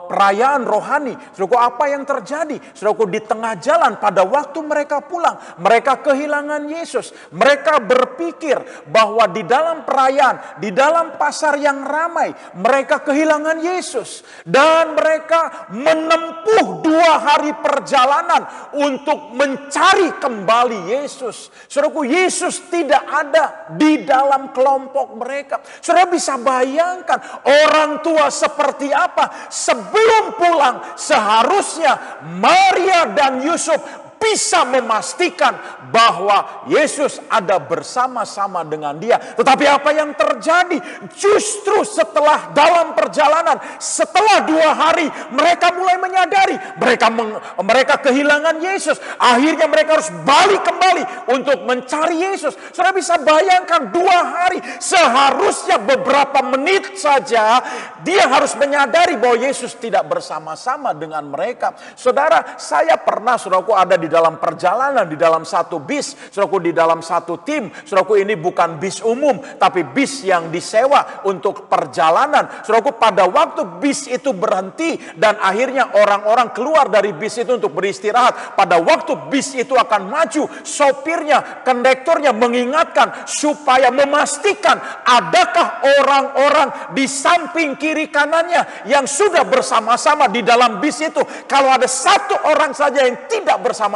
perayaan rohani. Saudaraku, apa yang terjadi? Saudaraku, di tengah jalan pada waktu mereka pulang, mereka kehilangan Yesus. Mereka berpikir bahwa di dalam perayaan, di dalam pasar yang ramai, mereka kehilangan Yesus. Dan mereka menempuh 2 hari perjalanan untuk mencari kembali Yesus. Saudaraku, Yesus tidak ada di dalam kelompok mereka. Saudara bisa bayangkan orang tua seperti apa sebelum pulang. Seharusnya Maria dan Yusuf bisa memastikan bahwa Yesus ada bersama-sama dengan dia. Tetapi apa yang terjadi? Justru setelah dalam perjalanan, setelah 2 hari, mereka mulai menyadari mereka kehilangan Yesus. Akhirnya mereka harus balik kembali untuk mencari Yesus. Saudara bisa bayangkan 2 hari, seharusnya beberapa menit saja dia harus menyadari bahwa Yesus tidak bersama-sama dengan mereka. Saudara, saya pernah, saudaraku, ada di dalam perjalanan, di dalam satu bis, saudaraku, di dalam satu tim. Saudaraku, ini bukan bis umum, tapi bis yang disewa untuk perjalanan. Saudaraku, pada waktu bis itu berhenti dan akhirnya orang-orang keluar dari bis itu untuk beristirahat. Pada waktu bis itu akan maju, sopirnya, kondektornya mengingatkan supaya memastikan adakah orang-orang di samping kiri kanannya yang sudah bersama-sama di dalam bis itu. Kalau ada 1 orang saja yang tidak bersama-sama,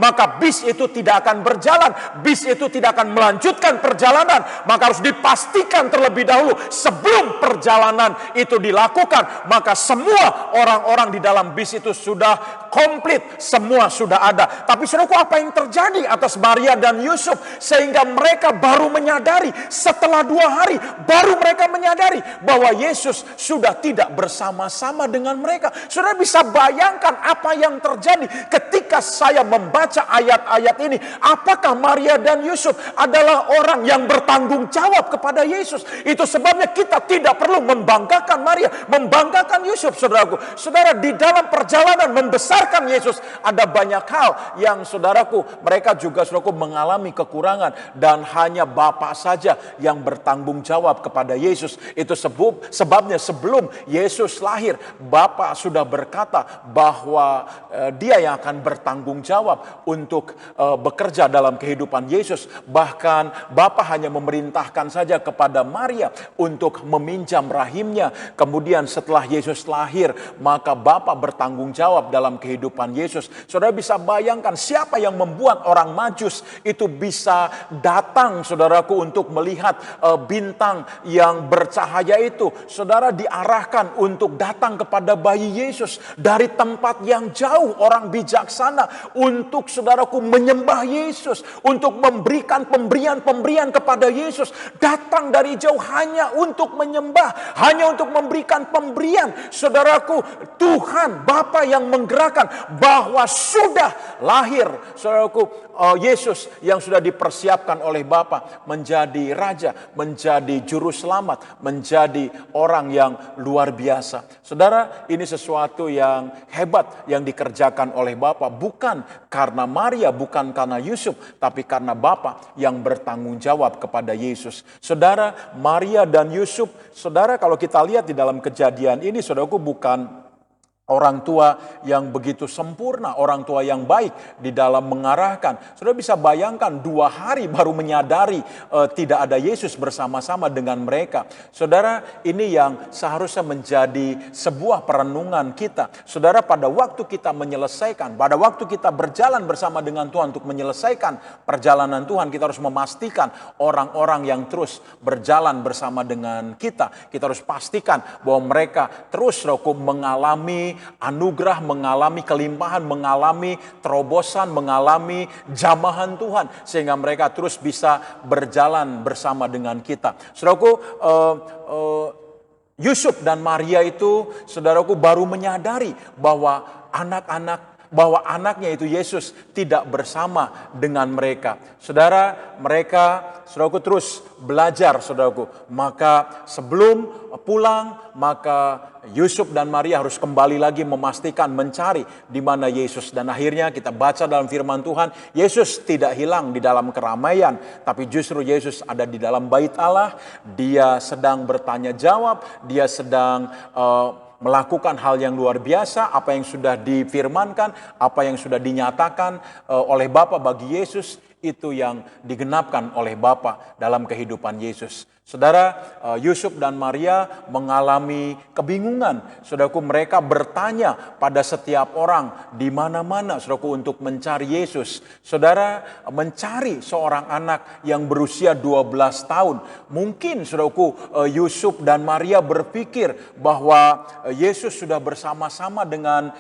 maka bis itu tidak akan berjalan, bis itu tidak akan melanjutkan perjalanan. Maka harus dipastikan terlebih dahulu sebelum perjalanan itu dilakukan, maka semua orang-orang di dalam bis itu sudah komplit, semua sudah ada. Tapi saudaraku, apa yang terjadi atas Maria dan Yusuf sehingga mereka baru menyadari setelah 2 hari, baru mereka menyadari bahwa Yesus sudah tidak bersama-sama dengan mereka. Saudara bisa bayangkan apa yang terjadi ketika saya membaca ayat-ayat ini. Apakah Maria dan Yusuf adalah orang yang bertanggung jawab kepada Yesus? Itu sebabnya kita tidak perlu membanggakan Maria, membanggakan Yusuf, saudaraku. Saudara, di dalam perjalanan membesarkan Yesus, ada banyak hal yang, saudaraku, mereka juga, saudaraku, mengalami kekurangan. Dan hanya Bapa saja yang bertanggung jawab kepada Yesus. Itu sebabnya sebelum Yesus lahir, Bapa sudah berkata bahwa dia yang akan bertanggung jawab untuk bekerja dalam kehidupan Yesus. Bahkan Bapa hanya memerintahkan saja kepada Maria untuk meminjam rahimnya. Kemudian setelah Yesus lahir, maka Bapa bertanggung jawab dalam kehidupan Yesus. Saudara bisa bayangkan siapa yang membuat orang Majus itu bisa datang, saudaraku, untuk melihat bintang yang bercahaya itu. Saudara diarahkan untuk datang kepada bayi Yesus dari tempat yang jauh. Orang bijaksana untuk, saudaraku, menyembah Yesus, untuk memberikan pemberian-pemberian kepada Yesus, datang dari jauh hanya untuk menyembah, hanya untuk memberikan pemberian. Saudaraku, Tuhan Bapa yang menggerakkan bahwa sudah lahir, saudaraku, Yesus yang sudah dipersiapkan oleh Bapa menjadi raja, menjadi juru selamat, menjadi orang yang luar biasa. Saudara, ini sesuatu yang hebat yang dikerjakan oleh Bapa, bukan karena Maria, bukan karena Yusuf, tapi karena Bapa yang bertanggung jawab kepada Yesus. Saudara, Maria dan Yusuf, saudara, kalau kita lihat di dalam kejadian ini, saudaraku, bukan orang tua yang begitu sempurna, orang tua yang baik di dalam mengarahkan. Saudara bisa bayangkan 2 hari baru menyadari tidak ada Yesus bersama-sama dengan mereka. Saudara, ini yang seharusnya menjadi sebuah perenungan kita. Saudara, pada waktu kita menyelesaikan, pada waktu kita berjalan bersama dengan Tuhan untuk menyelesaikan perjalanan Tuhan, kita harus memastikan orang-orang yang terus berjalan bersama dengan kita. Kita harus pastikan bahwa mereka terus mengalami anugerah, mengalami kelimpahan, mengalami terobosan, mengalami jamahan Tuhan, sehingga mereka terus bisa berjalan bersama dengan kita. Saudaraku, Yusuf dan Maria itu, saudaraku, baru menyadari bahwa anak-anak bahwa anaknya itu Yesus tidak bersama dengan mereka. Saudara, saudaraku terus belajar, saudaraku. Maka sebelum pulang, maka Yusuf dan Maria harus kembali lagi memastikan, mencari di mana Yesus. Dan akhirnya kita baca dalam firman Tuhan, Yesus tidak hilang di dalam keramaian, tapi justru Yesus ada di dalam bait Allah. Dia sedang bertanya jawab, dia sedang melakukan hal yang luar biasa, apa yang sudah difirmankan, apa yang sudah dinyatakan oleh Bapa bagi Yesus, itu yang digenapkan oleh Bapa dalam kehidupan Yesus. Saudara, Yusuf dan Maria mengalami kebingungan. Saudaraku, mereka bertanya pada setiap orang di mana-mana, saudaraku, untuk mencari Yesus. Saudara, mencari seorang anak yang berusia 12 tahun. Mungkin, saudaraku, Yusuf dan Maria berpikir bahwa Yesus sudah bersama-sama dengan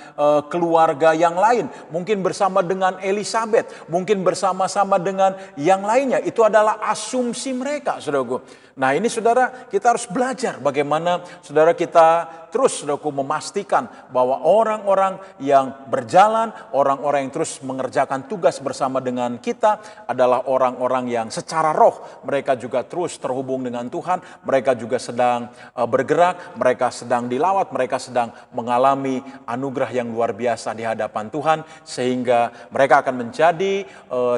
keluarga yang lain. Mungkin bersama dengan Elizabeth, mungkin bersama-sama dengan yang lainnya. Itu adalah asumsi mereka, saudaraku. Nah, ini saudara, kita harus belajar bagaimana saudara kita terus, saudaraku, memastikan bahwa orang-orang yang berjalan, orang-orang yang terus mengerjakan tugas bersama dengan kita adalah orang-orang yang secara roh mereka juga terus terhubung dengan Tuhan, mereka juga sedang bergerak, mereka sedang dilawat, mereka sedang mengalami anugerah yang luar biasa di hadapan Tuhan, sehingga mereka akan menjadi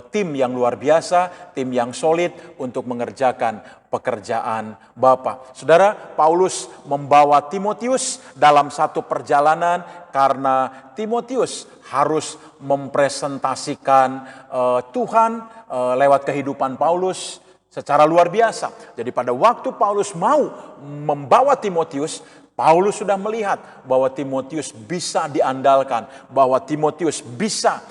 tim yang luar biasa, tim yang solid untuk mengerjakan pekerjaan Bapa. Saudara, Paulus membawa Timotius dalam satu perjalanan karena Timotius harus mempresentasikan Tuhan lewat kehidupan Paulus secara luar biasa. Jadi pada waktu Paulus mau membawa Timotius, Paulus sudah melihat bahwa Timotius bisa diandalkan, bahwa Timotius bisa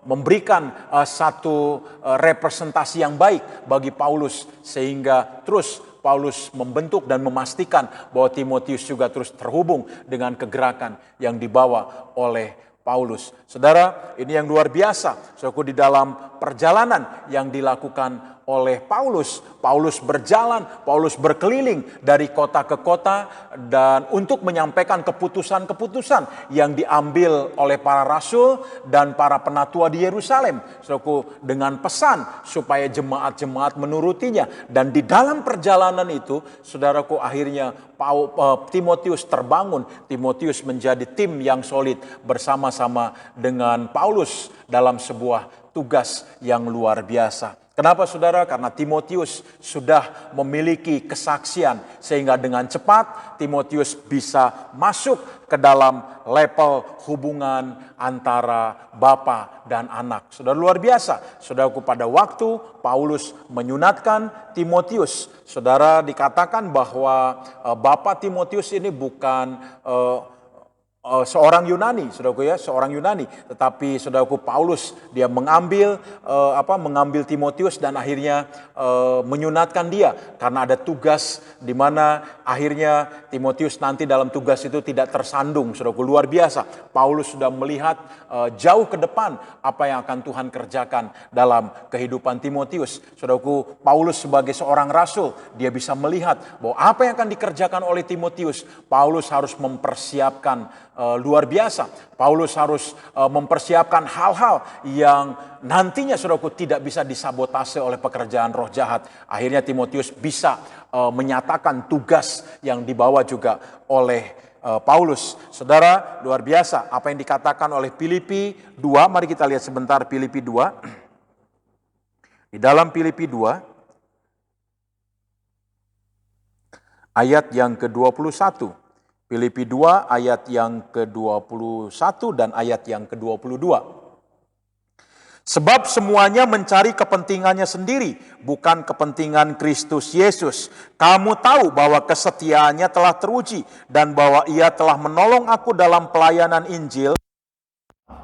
memberikan satu representasi yang baik bagi Paulus, sehingga terus Paulus membentuk dan memastikan bahwa Timotius juga terus terhubung dengan kegerakan yang dibawa oleh Paulus. Saudara, ini yang luar biasa, saudaraku, di dalam perjalanan yang dilakukan oleh Paulus. Paulus berjalan, Paulus berkeliling dari kota ke kota dan untuk menyampaikan keputusan-keputusan yang diambil oleh para rasul dan para penatua di Yerusalem, saudaraku, dengan pesan supaya jemaat-jemaat menurutinya. Dan di dalam perjalanan itu, saudaraku, akhirnya Timotius terbangun. Timotius menjadi tim yang solid bersama-sama dengan Paulus dalam sebuah tugas yang luar biasa. Kenapa, saudara? Karena Timotius sudah memiliki kesaksian, sehingga dengan cepat Timotius bisa masuk ke dalam level hubungan antara bapa dan anak. Saudara, luar biasa. Saudaraku, pada waktu Paulus menyunatkan Timotius, saudara, dikatakan bahwa bapa Timotius ini bukan seorang Yunani, saudaraku, ya, seorang Yunani. Tetapi saudaraku, Paulus dia mengambil Timotius dan akhirnya menyunatkan dia karena ada tugas di mana akhirnya Timotius nanti dalam tugas itu tidak tersandung. Saudaraku, luar biasa. Paulus sudah melihat jauh ke depan apa yang akan Tuhan kerjakan dalam kehidupan Timotius. Saudaraku, Paulus sebagai seorang rasul, dia bisa melihat bahwa apa yang akan dikerjakan oleh Timotius, Paulus harus mempersiapkan luar biasa. Paulus harus mempersiapkan hal-hal yang nantinya, saudaraku, tidak bisa disabotase oleh pekerjaan roh jahat. Akhirnya Timotius bisa menyatakan tugas yang dibawa juga oleh Paulus. Saudara, luar biasa apa yang dikatakan oleh Filipi 2. Mari kita lihat sebentar Filipi 2. Di dalam Filipi 2 ayat yang ke-21. Filipi 2 ayat yang ke-21 dan ayat yang ke-22. Sebab semuanya mencari kepentingannya sendiri, bukan kepentingan Kristus Yesus. Kamu tahu bahwa kesetiaannya telah teruji dan bahwa ia telah menolong aku dalam pelayanan Injil,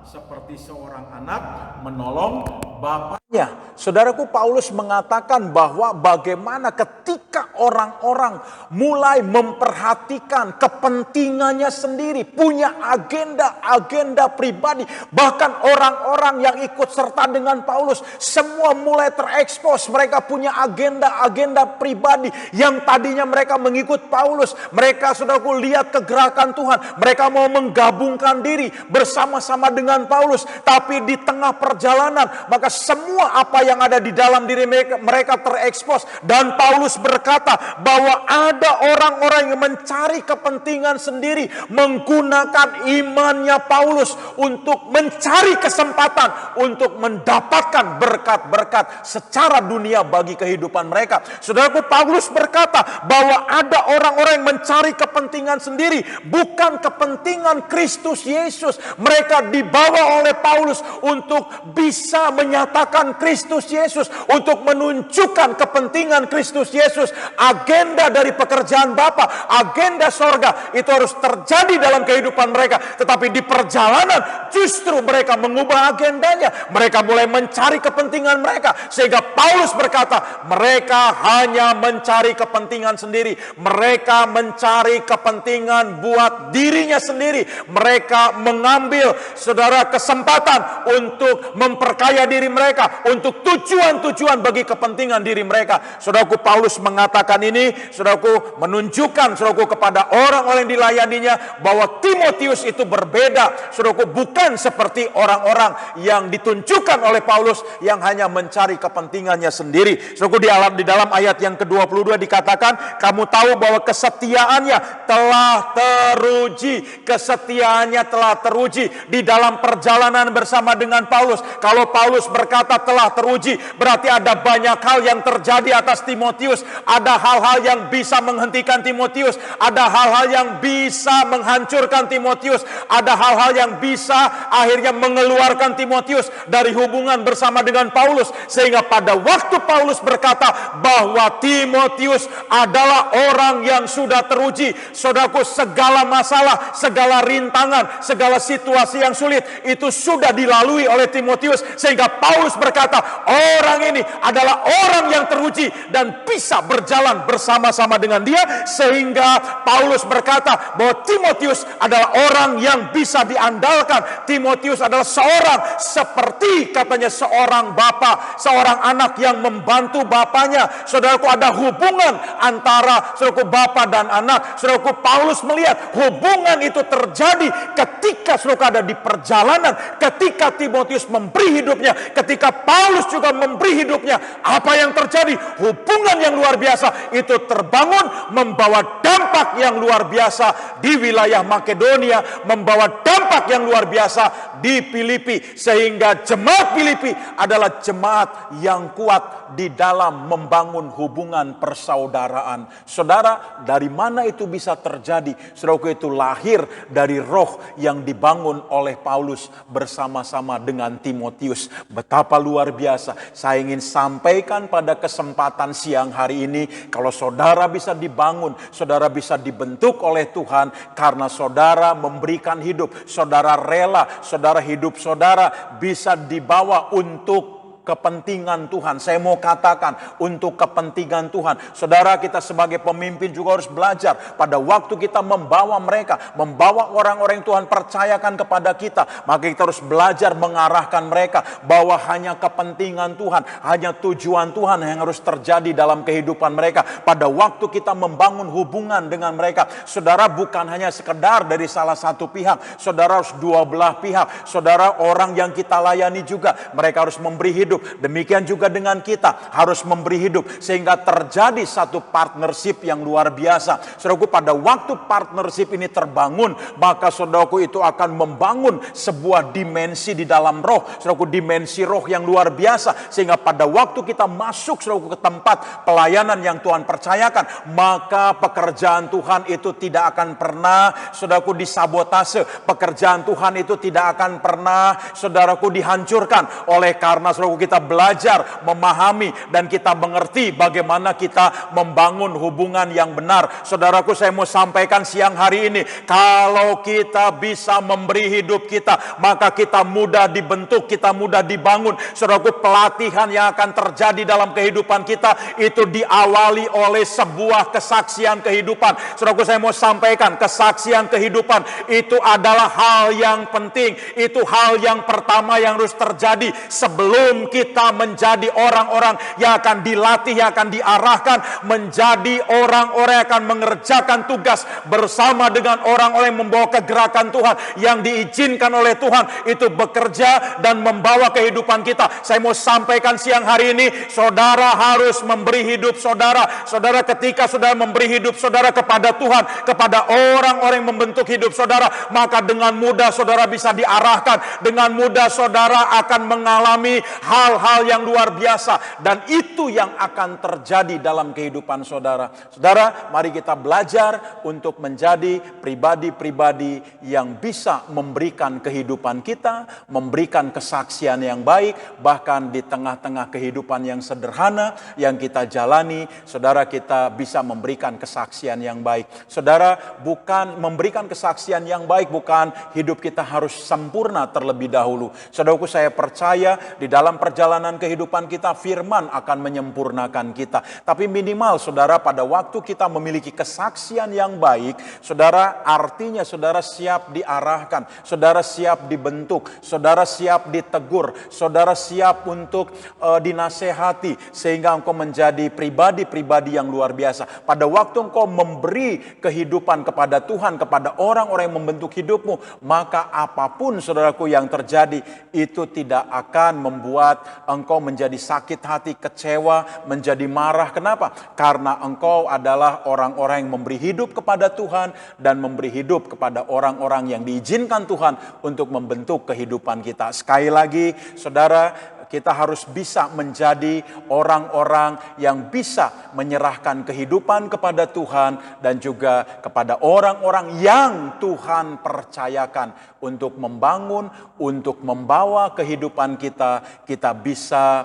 seperti seorang anak menolong bapaknya. Saudaraku, Paulus mengatakan bahwa bagaimana ketika orang-orang mulai memperhatikan kepentingannya sendiri, punya agenda pribadi, bahkan orang-orang yang ikut serta dengan Paulus semua mulai terekspos. Mereka punya agenda pribadi yang tadinya mereka mengikut Paulus. Mereka, saudaraku, lihat kegerakan Tuhan. Mereka mau menggabungkan diri bersama-sama dengan Paulus. Tapi di tengah perjalanan, maka semua apa yang ada di dalam diri mereka terekspos. Dan Paulus berkata bahwa ada orang-orang yang mencari kepentingan sendiri, menggunakan imannya Paulus untuk mencari kesempatan untuk mendapatkan berkat-berkat secara dunia bagi kehidupan mereka. Saudaraku, Paulus berkata bahwa ada orang-orang yang mencari kepentingan sendiri, bukan kepentingan Kristus Yesus. Mereka dibawa oleh Paulus untuk bisa menyatakan Kristus Yesus, untuk menunjukkan kepentingan Kristus Yesus. Agenda dari pekerjaan Bapa, agenda sorga itu harus terjadi dalam kehidupan mereka. Tetapi di perjalanan justru mereka mengubah agendanya. Mereka mulai mencari kepentingan mereka. Sehingga Paulus berkata, mereka hanya mencari kepentingan sendiri. Mereka mencari kepentingan buat dirinya sendiri. Mereka mengambil, saudara, kesempatan untuk memperkaya diri mereka, untuk tujuan-tujuan bagi kepentingan diri mereka. Saudaraku, Paulus mengatakan ini, saudaraku, menunjukkan, saudaraku, kepada orang-orang yang dilayaninya bahwa Timotius itu berbeda. Saudaraku, bukan seperti orang-orang yang ditunjukkan oleh Paulus yang hanya mencari kepentingannya sendiri. Saudaraku, di dalam ayat yang ke-22 dikatakan, kamu tahu bahwa kesetiaannya telah teruji. Kesetiaannya telah teruji di dalam perjalanan bersama dengan Paulus. Kalau Paulus berkata telah teruji, berarti ada banyak hal yang terjadi atas Timotius. Ada hal-hal yang bisa menghentikan Timotius. Ada hal-hal yang bisa menghancurkan Timotius. Ada hal-hal yang bisa akhirnya mengeluarkan Timotius dari hubungan bersama dengan Paulus. Sehingga pada waktu Paulus berkata bahwa Timotius adalah orang yang sudah teruji. Saudaraku, segala masalah, segala rintangan, segala situasi yang sulit itu sudah dilalui oleh Timotius. Sehingga Paulus berkata, orang ini adalah orang yang teruji dan bisa berjalan bersama-sama dengan dia. Sehingga Paulus berkata bahwa Timotius adalah orang yang bisa diandalkan. Timotius adalah seorang seperti, katanya, seorang bapa, seorang anak yang membantu bapaknya. Saudaraku, ada hubungan antara, saudaraku, bapa dan anak. Saudaraku, Paulus melihat hubungan itu terjadi ketika, saudaraku, ada di perjalanan, ketika Timotius memberi hidupnya, ketika Paulus juga memberi hidupnya. Apa yang terjadi? Hubungan yang luar biasa itu terbangun, membawa dampak yang luar biasa di wilayah Makedonia, membawa dampak yang luar biasa di Filipi. Sehingga jemaat Filipi adalah jemaat yang kuat di dalam membangun hubungan persaudaraan. Saudara, dari mana itu bisa terjadi? Saudaraku, itu lahir dari roh yang dibangun oleh Paulus bersama-sama dengan Timotius. Betapa luar biasa. Saya ingin sampaikan pada kesempatan siang hari ini, kalau saudara bisa dibangun, saudara bisa dibentuk oleh Tuhan karena saudara memberikan hidup, saudara rela, saudara hidup saudara bisa dibawa untuk kepentingan Tuhan. Saya mau katakan, untuk kepentingan Tuhan. Saudara, kita sebagai pemimpin juga harus belajar. Pada waktu kita membawa mereka, membawa orang-orang yang Tuhan percayakan kepada kita, maka kita harus belajar mengarahkan mereka bahwa hanya kepentingan Tuhan, hanya tujuan Tuhan yang harus terjadi dalam kehidupan mereka. Pada waktu kita membangun hubungan dengan mereka, saudara, bukan hanya sekedar dari salah satu pihak, saudara harus dua belah pihak. Saudara, orang yang kita layani juga, mereka harus memberi hidup. Demikian juga dengan kita harus memberi hidup sehingga terjadi satu partnership yang luar biasa. Saudaraku, pada waktu partnership ini terbangun, maka saudaraku itu akan membangun sebuah dimensi di dalam roh. Saudaraku, dimensi roh yang luar biasa, sehingga pada waktu kita masuk, saudaraku, ke tempat pelayanan yang Tuhan percayakan, maka pekerjaan Tuhan itu tidak akan pernah, saudaraku, disabotase. Pekerjaan Tuhan itu tidak akan pernah, saudaraku, dihancurkan. Oleh karena, saudaraku, kita belajar memahami dan kita mengerti bagaimana kita membangun hubungan yang benar. Saudaraku, saya mau sampaikan siang hari ini, kalau kita bisa memberi hidup kita, maka kita mudah dibentuk, kita mudah dibangun. Saudaraku, pelatihan yang akan terjadi dalam kehidupan kita itu diawali oleh sebuah kesaksian kehidupan. Saudaraku, saya mau sampaikan, kesaksian kehidupan itu adalah hal yang penting. Itu hal yang pertama yang harus terjadi sebelum betul kita menjadi orang-orang yang akan dilatih, yang akan diarahkan menjadi orang-orang yang akan mengerjakan tugas bersama dengan orang-orang yang membawa kegerakan Tuhan, yang diizinkan oleh Tuhan itu bekerja dan membawa kehidupan kita. Saya mau sampaikan siang hari ini, saudara harus memberi hidup saudara. Saudara, ketika saudara memberi hidup saudara kepada Tuhan, kepada orang-orang yang membentuk hidup saudara, maka dengan mudah saudara bisa diarahkan, dengan mudah saudara akan mengalami hal-hal yang luar biasa, dan itu yang akan terjadi dalam kehidupan saudara. Saudara, mari kita belajar untuk menjadi pribadi-pribadi yang bisa memberikan kehidupan kita, memberikan kesaksian yang baik, bahkan di tengah-tengah kehidupan yang sederhana yang kita jalani, saudara, kita bisa memberikan kesaksian yang baik. Saudara, bukan memberikan kesaksian yang baik, bukan hidup kita harus sempurna terlebih dahulu. Saudaraku, saya percaya di dalam perjalanan kehidupan kita, firman akan menyempurnakan kita. Tapi minimal saudara, pada waktu kita memiliki kesaksian yang baik, saudara, artinya saudara siap diarahkan, saudara siap dibentuk, saudara siap ditegur, saudara siap untuk dinasehati, sehingga engkau menjadi pribadi-pribadi yang luar biasa. Pada waktu engkau memberi kehidupan kepada Tuhan, kepada orang-orang yang membentuk hidupmu, maka apapun saudaraku yang terjadi, itu tidak akan membuat engkau menjadi sakit hati, kecewa, menjadi marah. Kenapa? Karena engkau adalah orang-orang yang memberi hidup kepada Tuhan dan memberi hidup kepada orang-orang yang diizinkan Tuhan untuk membentuk kehidupan kita. Sekali lagi, saudara, kita harus bisa menjadi orang-orang yang bisa menyerahkan kehidupan kepada Tuhan dan juga kepada orang-orang yang Tuhan percayakan untuk membangun, untuk membawa kehidupan kita. Kita bisa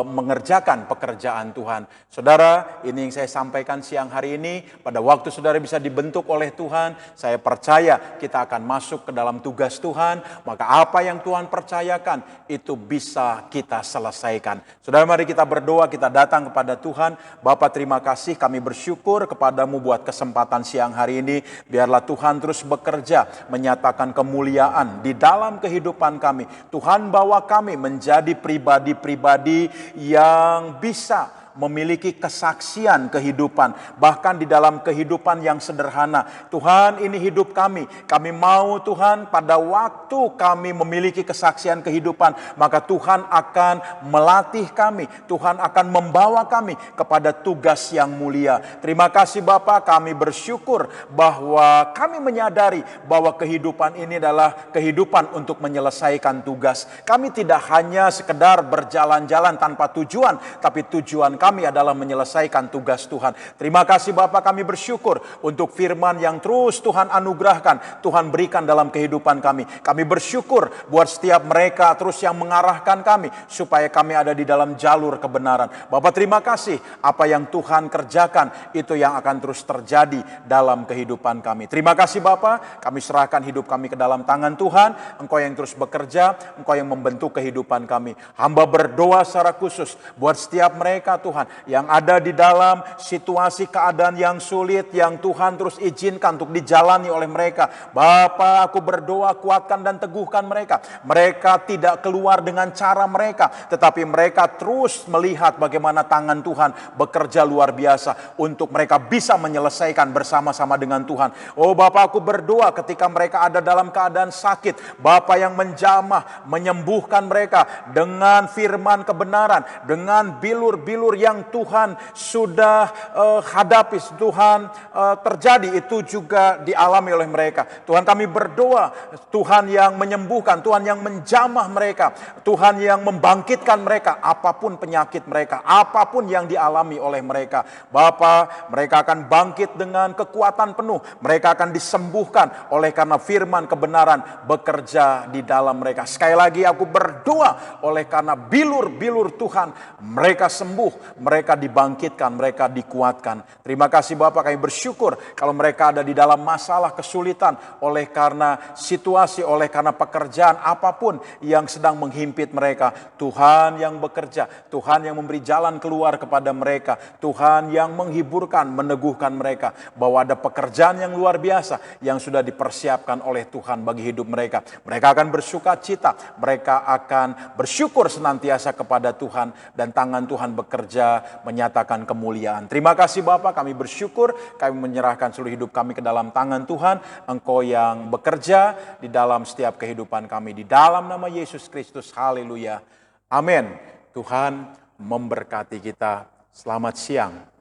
mengerjakan pekerjaan Tuhan. Saudara, ini yang saya sampaikan siang hari ini. Pada waktu saudara bisa dibentuk oleh Tuhan, saya percaya kita akan masuk ke dalam tugas Tuhan. Maka apa yang Tuhan percayakan itu bisa kita selesaikan. Saudara, mari kita berdoa, kita datang kepada Tuhan. Bapa, terima kasih, kami bersyukur kepadamu buat kesempatan siang hari ini. Biarlah Tuhan terus bekerja, menyatakan kemuliaan di dalam kehidupan kami. Tuhan, bawa kami menjadi pribadi-pribadi yang bisa memiliki kesaksian kehidupan, bahkan di dalam kehidupan yang sederhana. Tuhan, ini hidup kami. Kami mau Tuhan, pada waktu kami memiliki kesaksian kehidupan, maka Tuhan akan melatih kami. Tuhan akan membawa kami kepada tugas yang mulia. Terima kasih Bapa, kami bersyukur bahwa kami menyadari bahwa kehidupan ini adalah kehidupan untuk menyelesaikan tugas. Kami tidak hanya sekedar berjalan-jalan tanpa tujuan, tapi tujuan kami adalah menyelesaikan tugas Tuhan. Terima kasih Bapa, kami bersyukur untuk firman yang terus Tuhan anugerahkan, Tuhan berikan dalam kehidupan kami. Kami bersyukur buat setiap mereka terus yang mengarahkan kami, supaya kami ada di dalam jalur kebenaran. Bapa, terima kasih, apa yang Tuhan kerjakan, itu yang akan terus terjadi dalam kehidupan kami. Terima kasih Bapa, kami serahkan hidup kami ke dalam tangan Tuhan. Engkau yang terus bekerja, Engkau yang membentuk kehidupan kami. Hamba berdoa secara khusus buat setiap mereka Tuhan, yang ada di dalam situasi keadaan yang sulit, yang Tuhan terus izinkan untuk dijalani oleh mereka. Bapa, aku berdoa, kuatkan dan teguhkan mereka. Mereka tidak keluar dengan cara mereka, tetapi mereka terus melihat bagaimana tangan Tuhan bekerja luar biasa untuk mereka bisa menyelesaikan bersama-sama dengan Tuhan. Oh Bapa, aku berdoa ketika mereka ada dalam keadaan sakit, Bapa yang menjamah, menyembuhkan mereka dengan firman kebenaran, dengan bilur-bilur yang Tuhan sudah hadapi, Tuhan terjadi, itu juga dialami oleh mereka. Tuhan, kami berdoa, Tuhan yang menyembuhkan, Tuhan yang menjamah mereka, Tuhan yang membangkitkan mereka, apapun penyakit mereka, apapun yang dialami oleh mereka. Bapa, mereka akan bangkit dengan kekuatan penuh, mereka akan disembuhkan oleh karena firman kebenaran bekerja di dalam mereka. Sekali lagi aku berdoa, oleh karena bilur-bilur Tuhan, mereka sembuh, mereka dibangkitkan, mereka dikuatkan. Terima kasih Bapak, kami bersyukur kalau mereka ada di dalam masalah kesulitan oleh karena situasi, oleh karena pekerjaan apapun yang sedang menghimpit mereka. Tuhan yang bekerja, Tuhan yang memberi jalan keluar kepada mereka, Tuhan yang menghiburkan, meneguhkan mereka bahwa ada pekerjaan yang luar biasa yang sudah dipersiapkan oleh Tuhan bagi hidup mereka. Mereka akan bersuka cita, mereka akan bersyukur senantiasa kepada Tuhan, dan tangan Tuhan bekerja menyatakan kemuliaan. Terima kasih Bapak, kami bersyukur, kami menyerahkan seluruh hidup kami ke dalam tangan Tuhan. Engkau yang bekerja di dalam setiap kehidupan kami, di dalam nama Yesus Kristus. Haleluya. Amin. Tuhan memberkati kita. Selamat siang.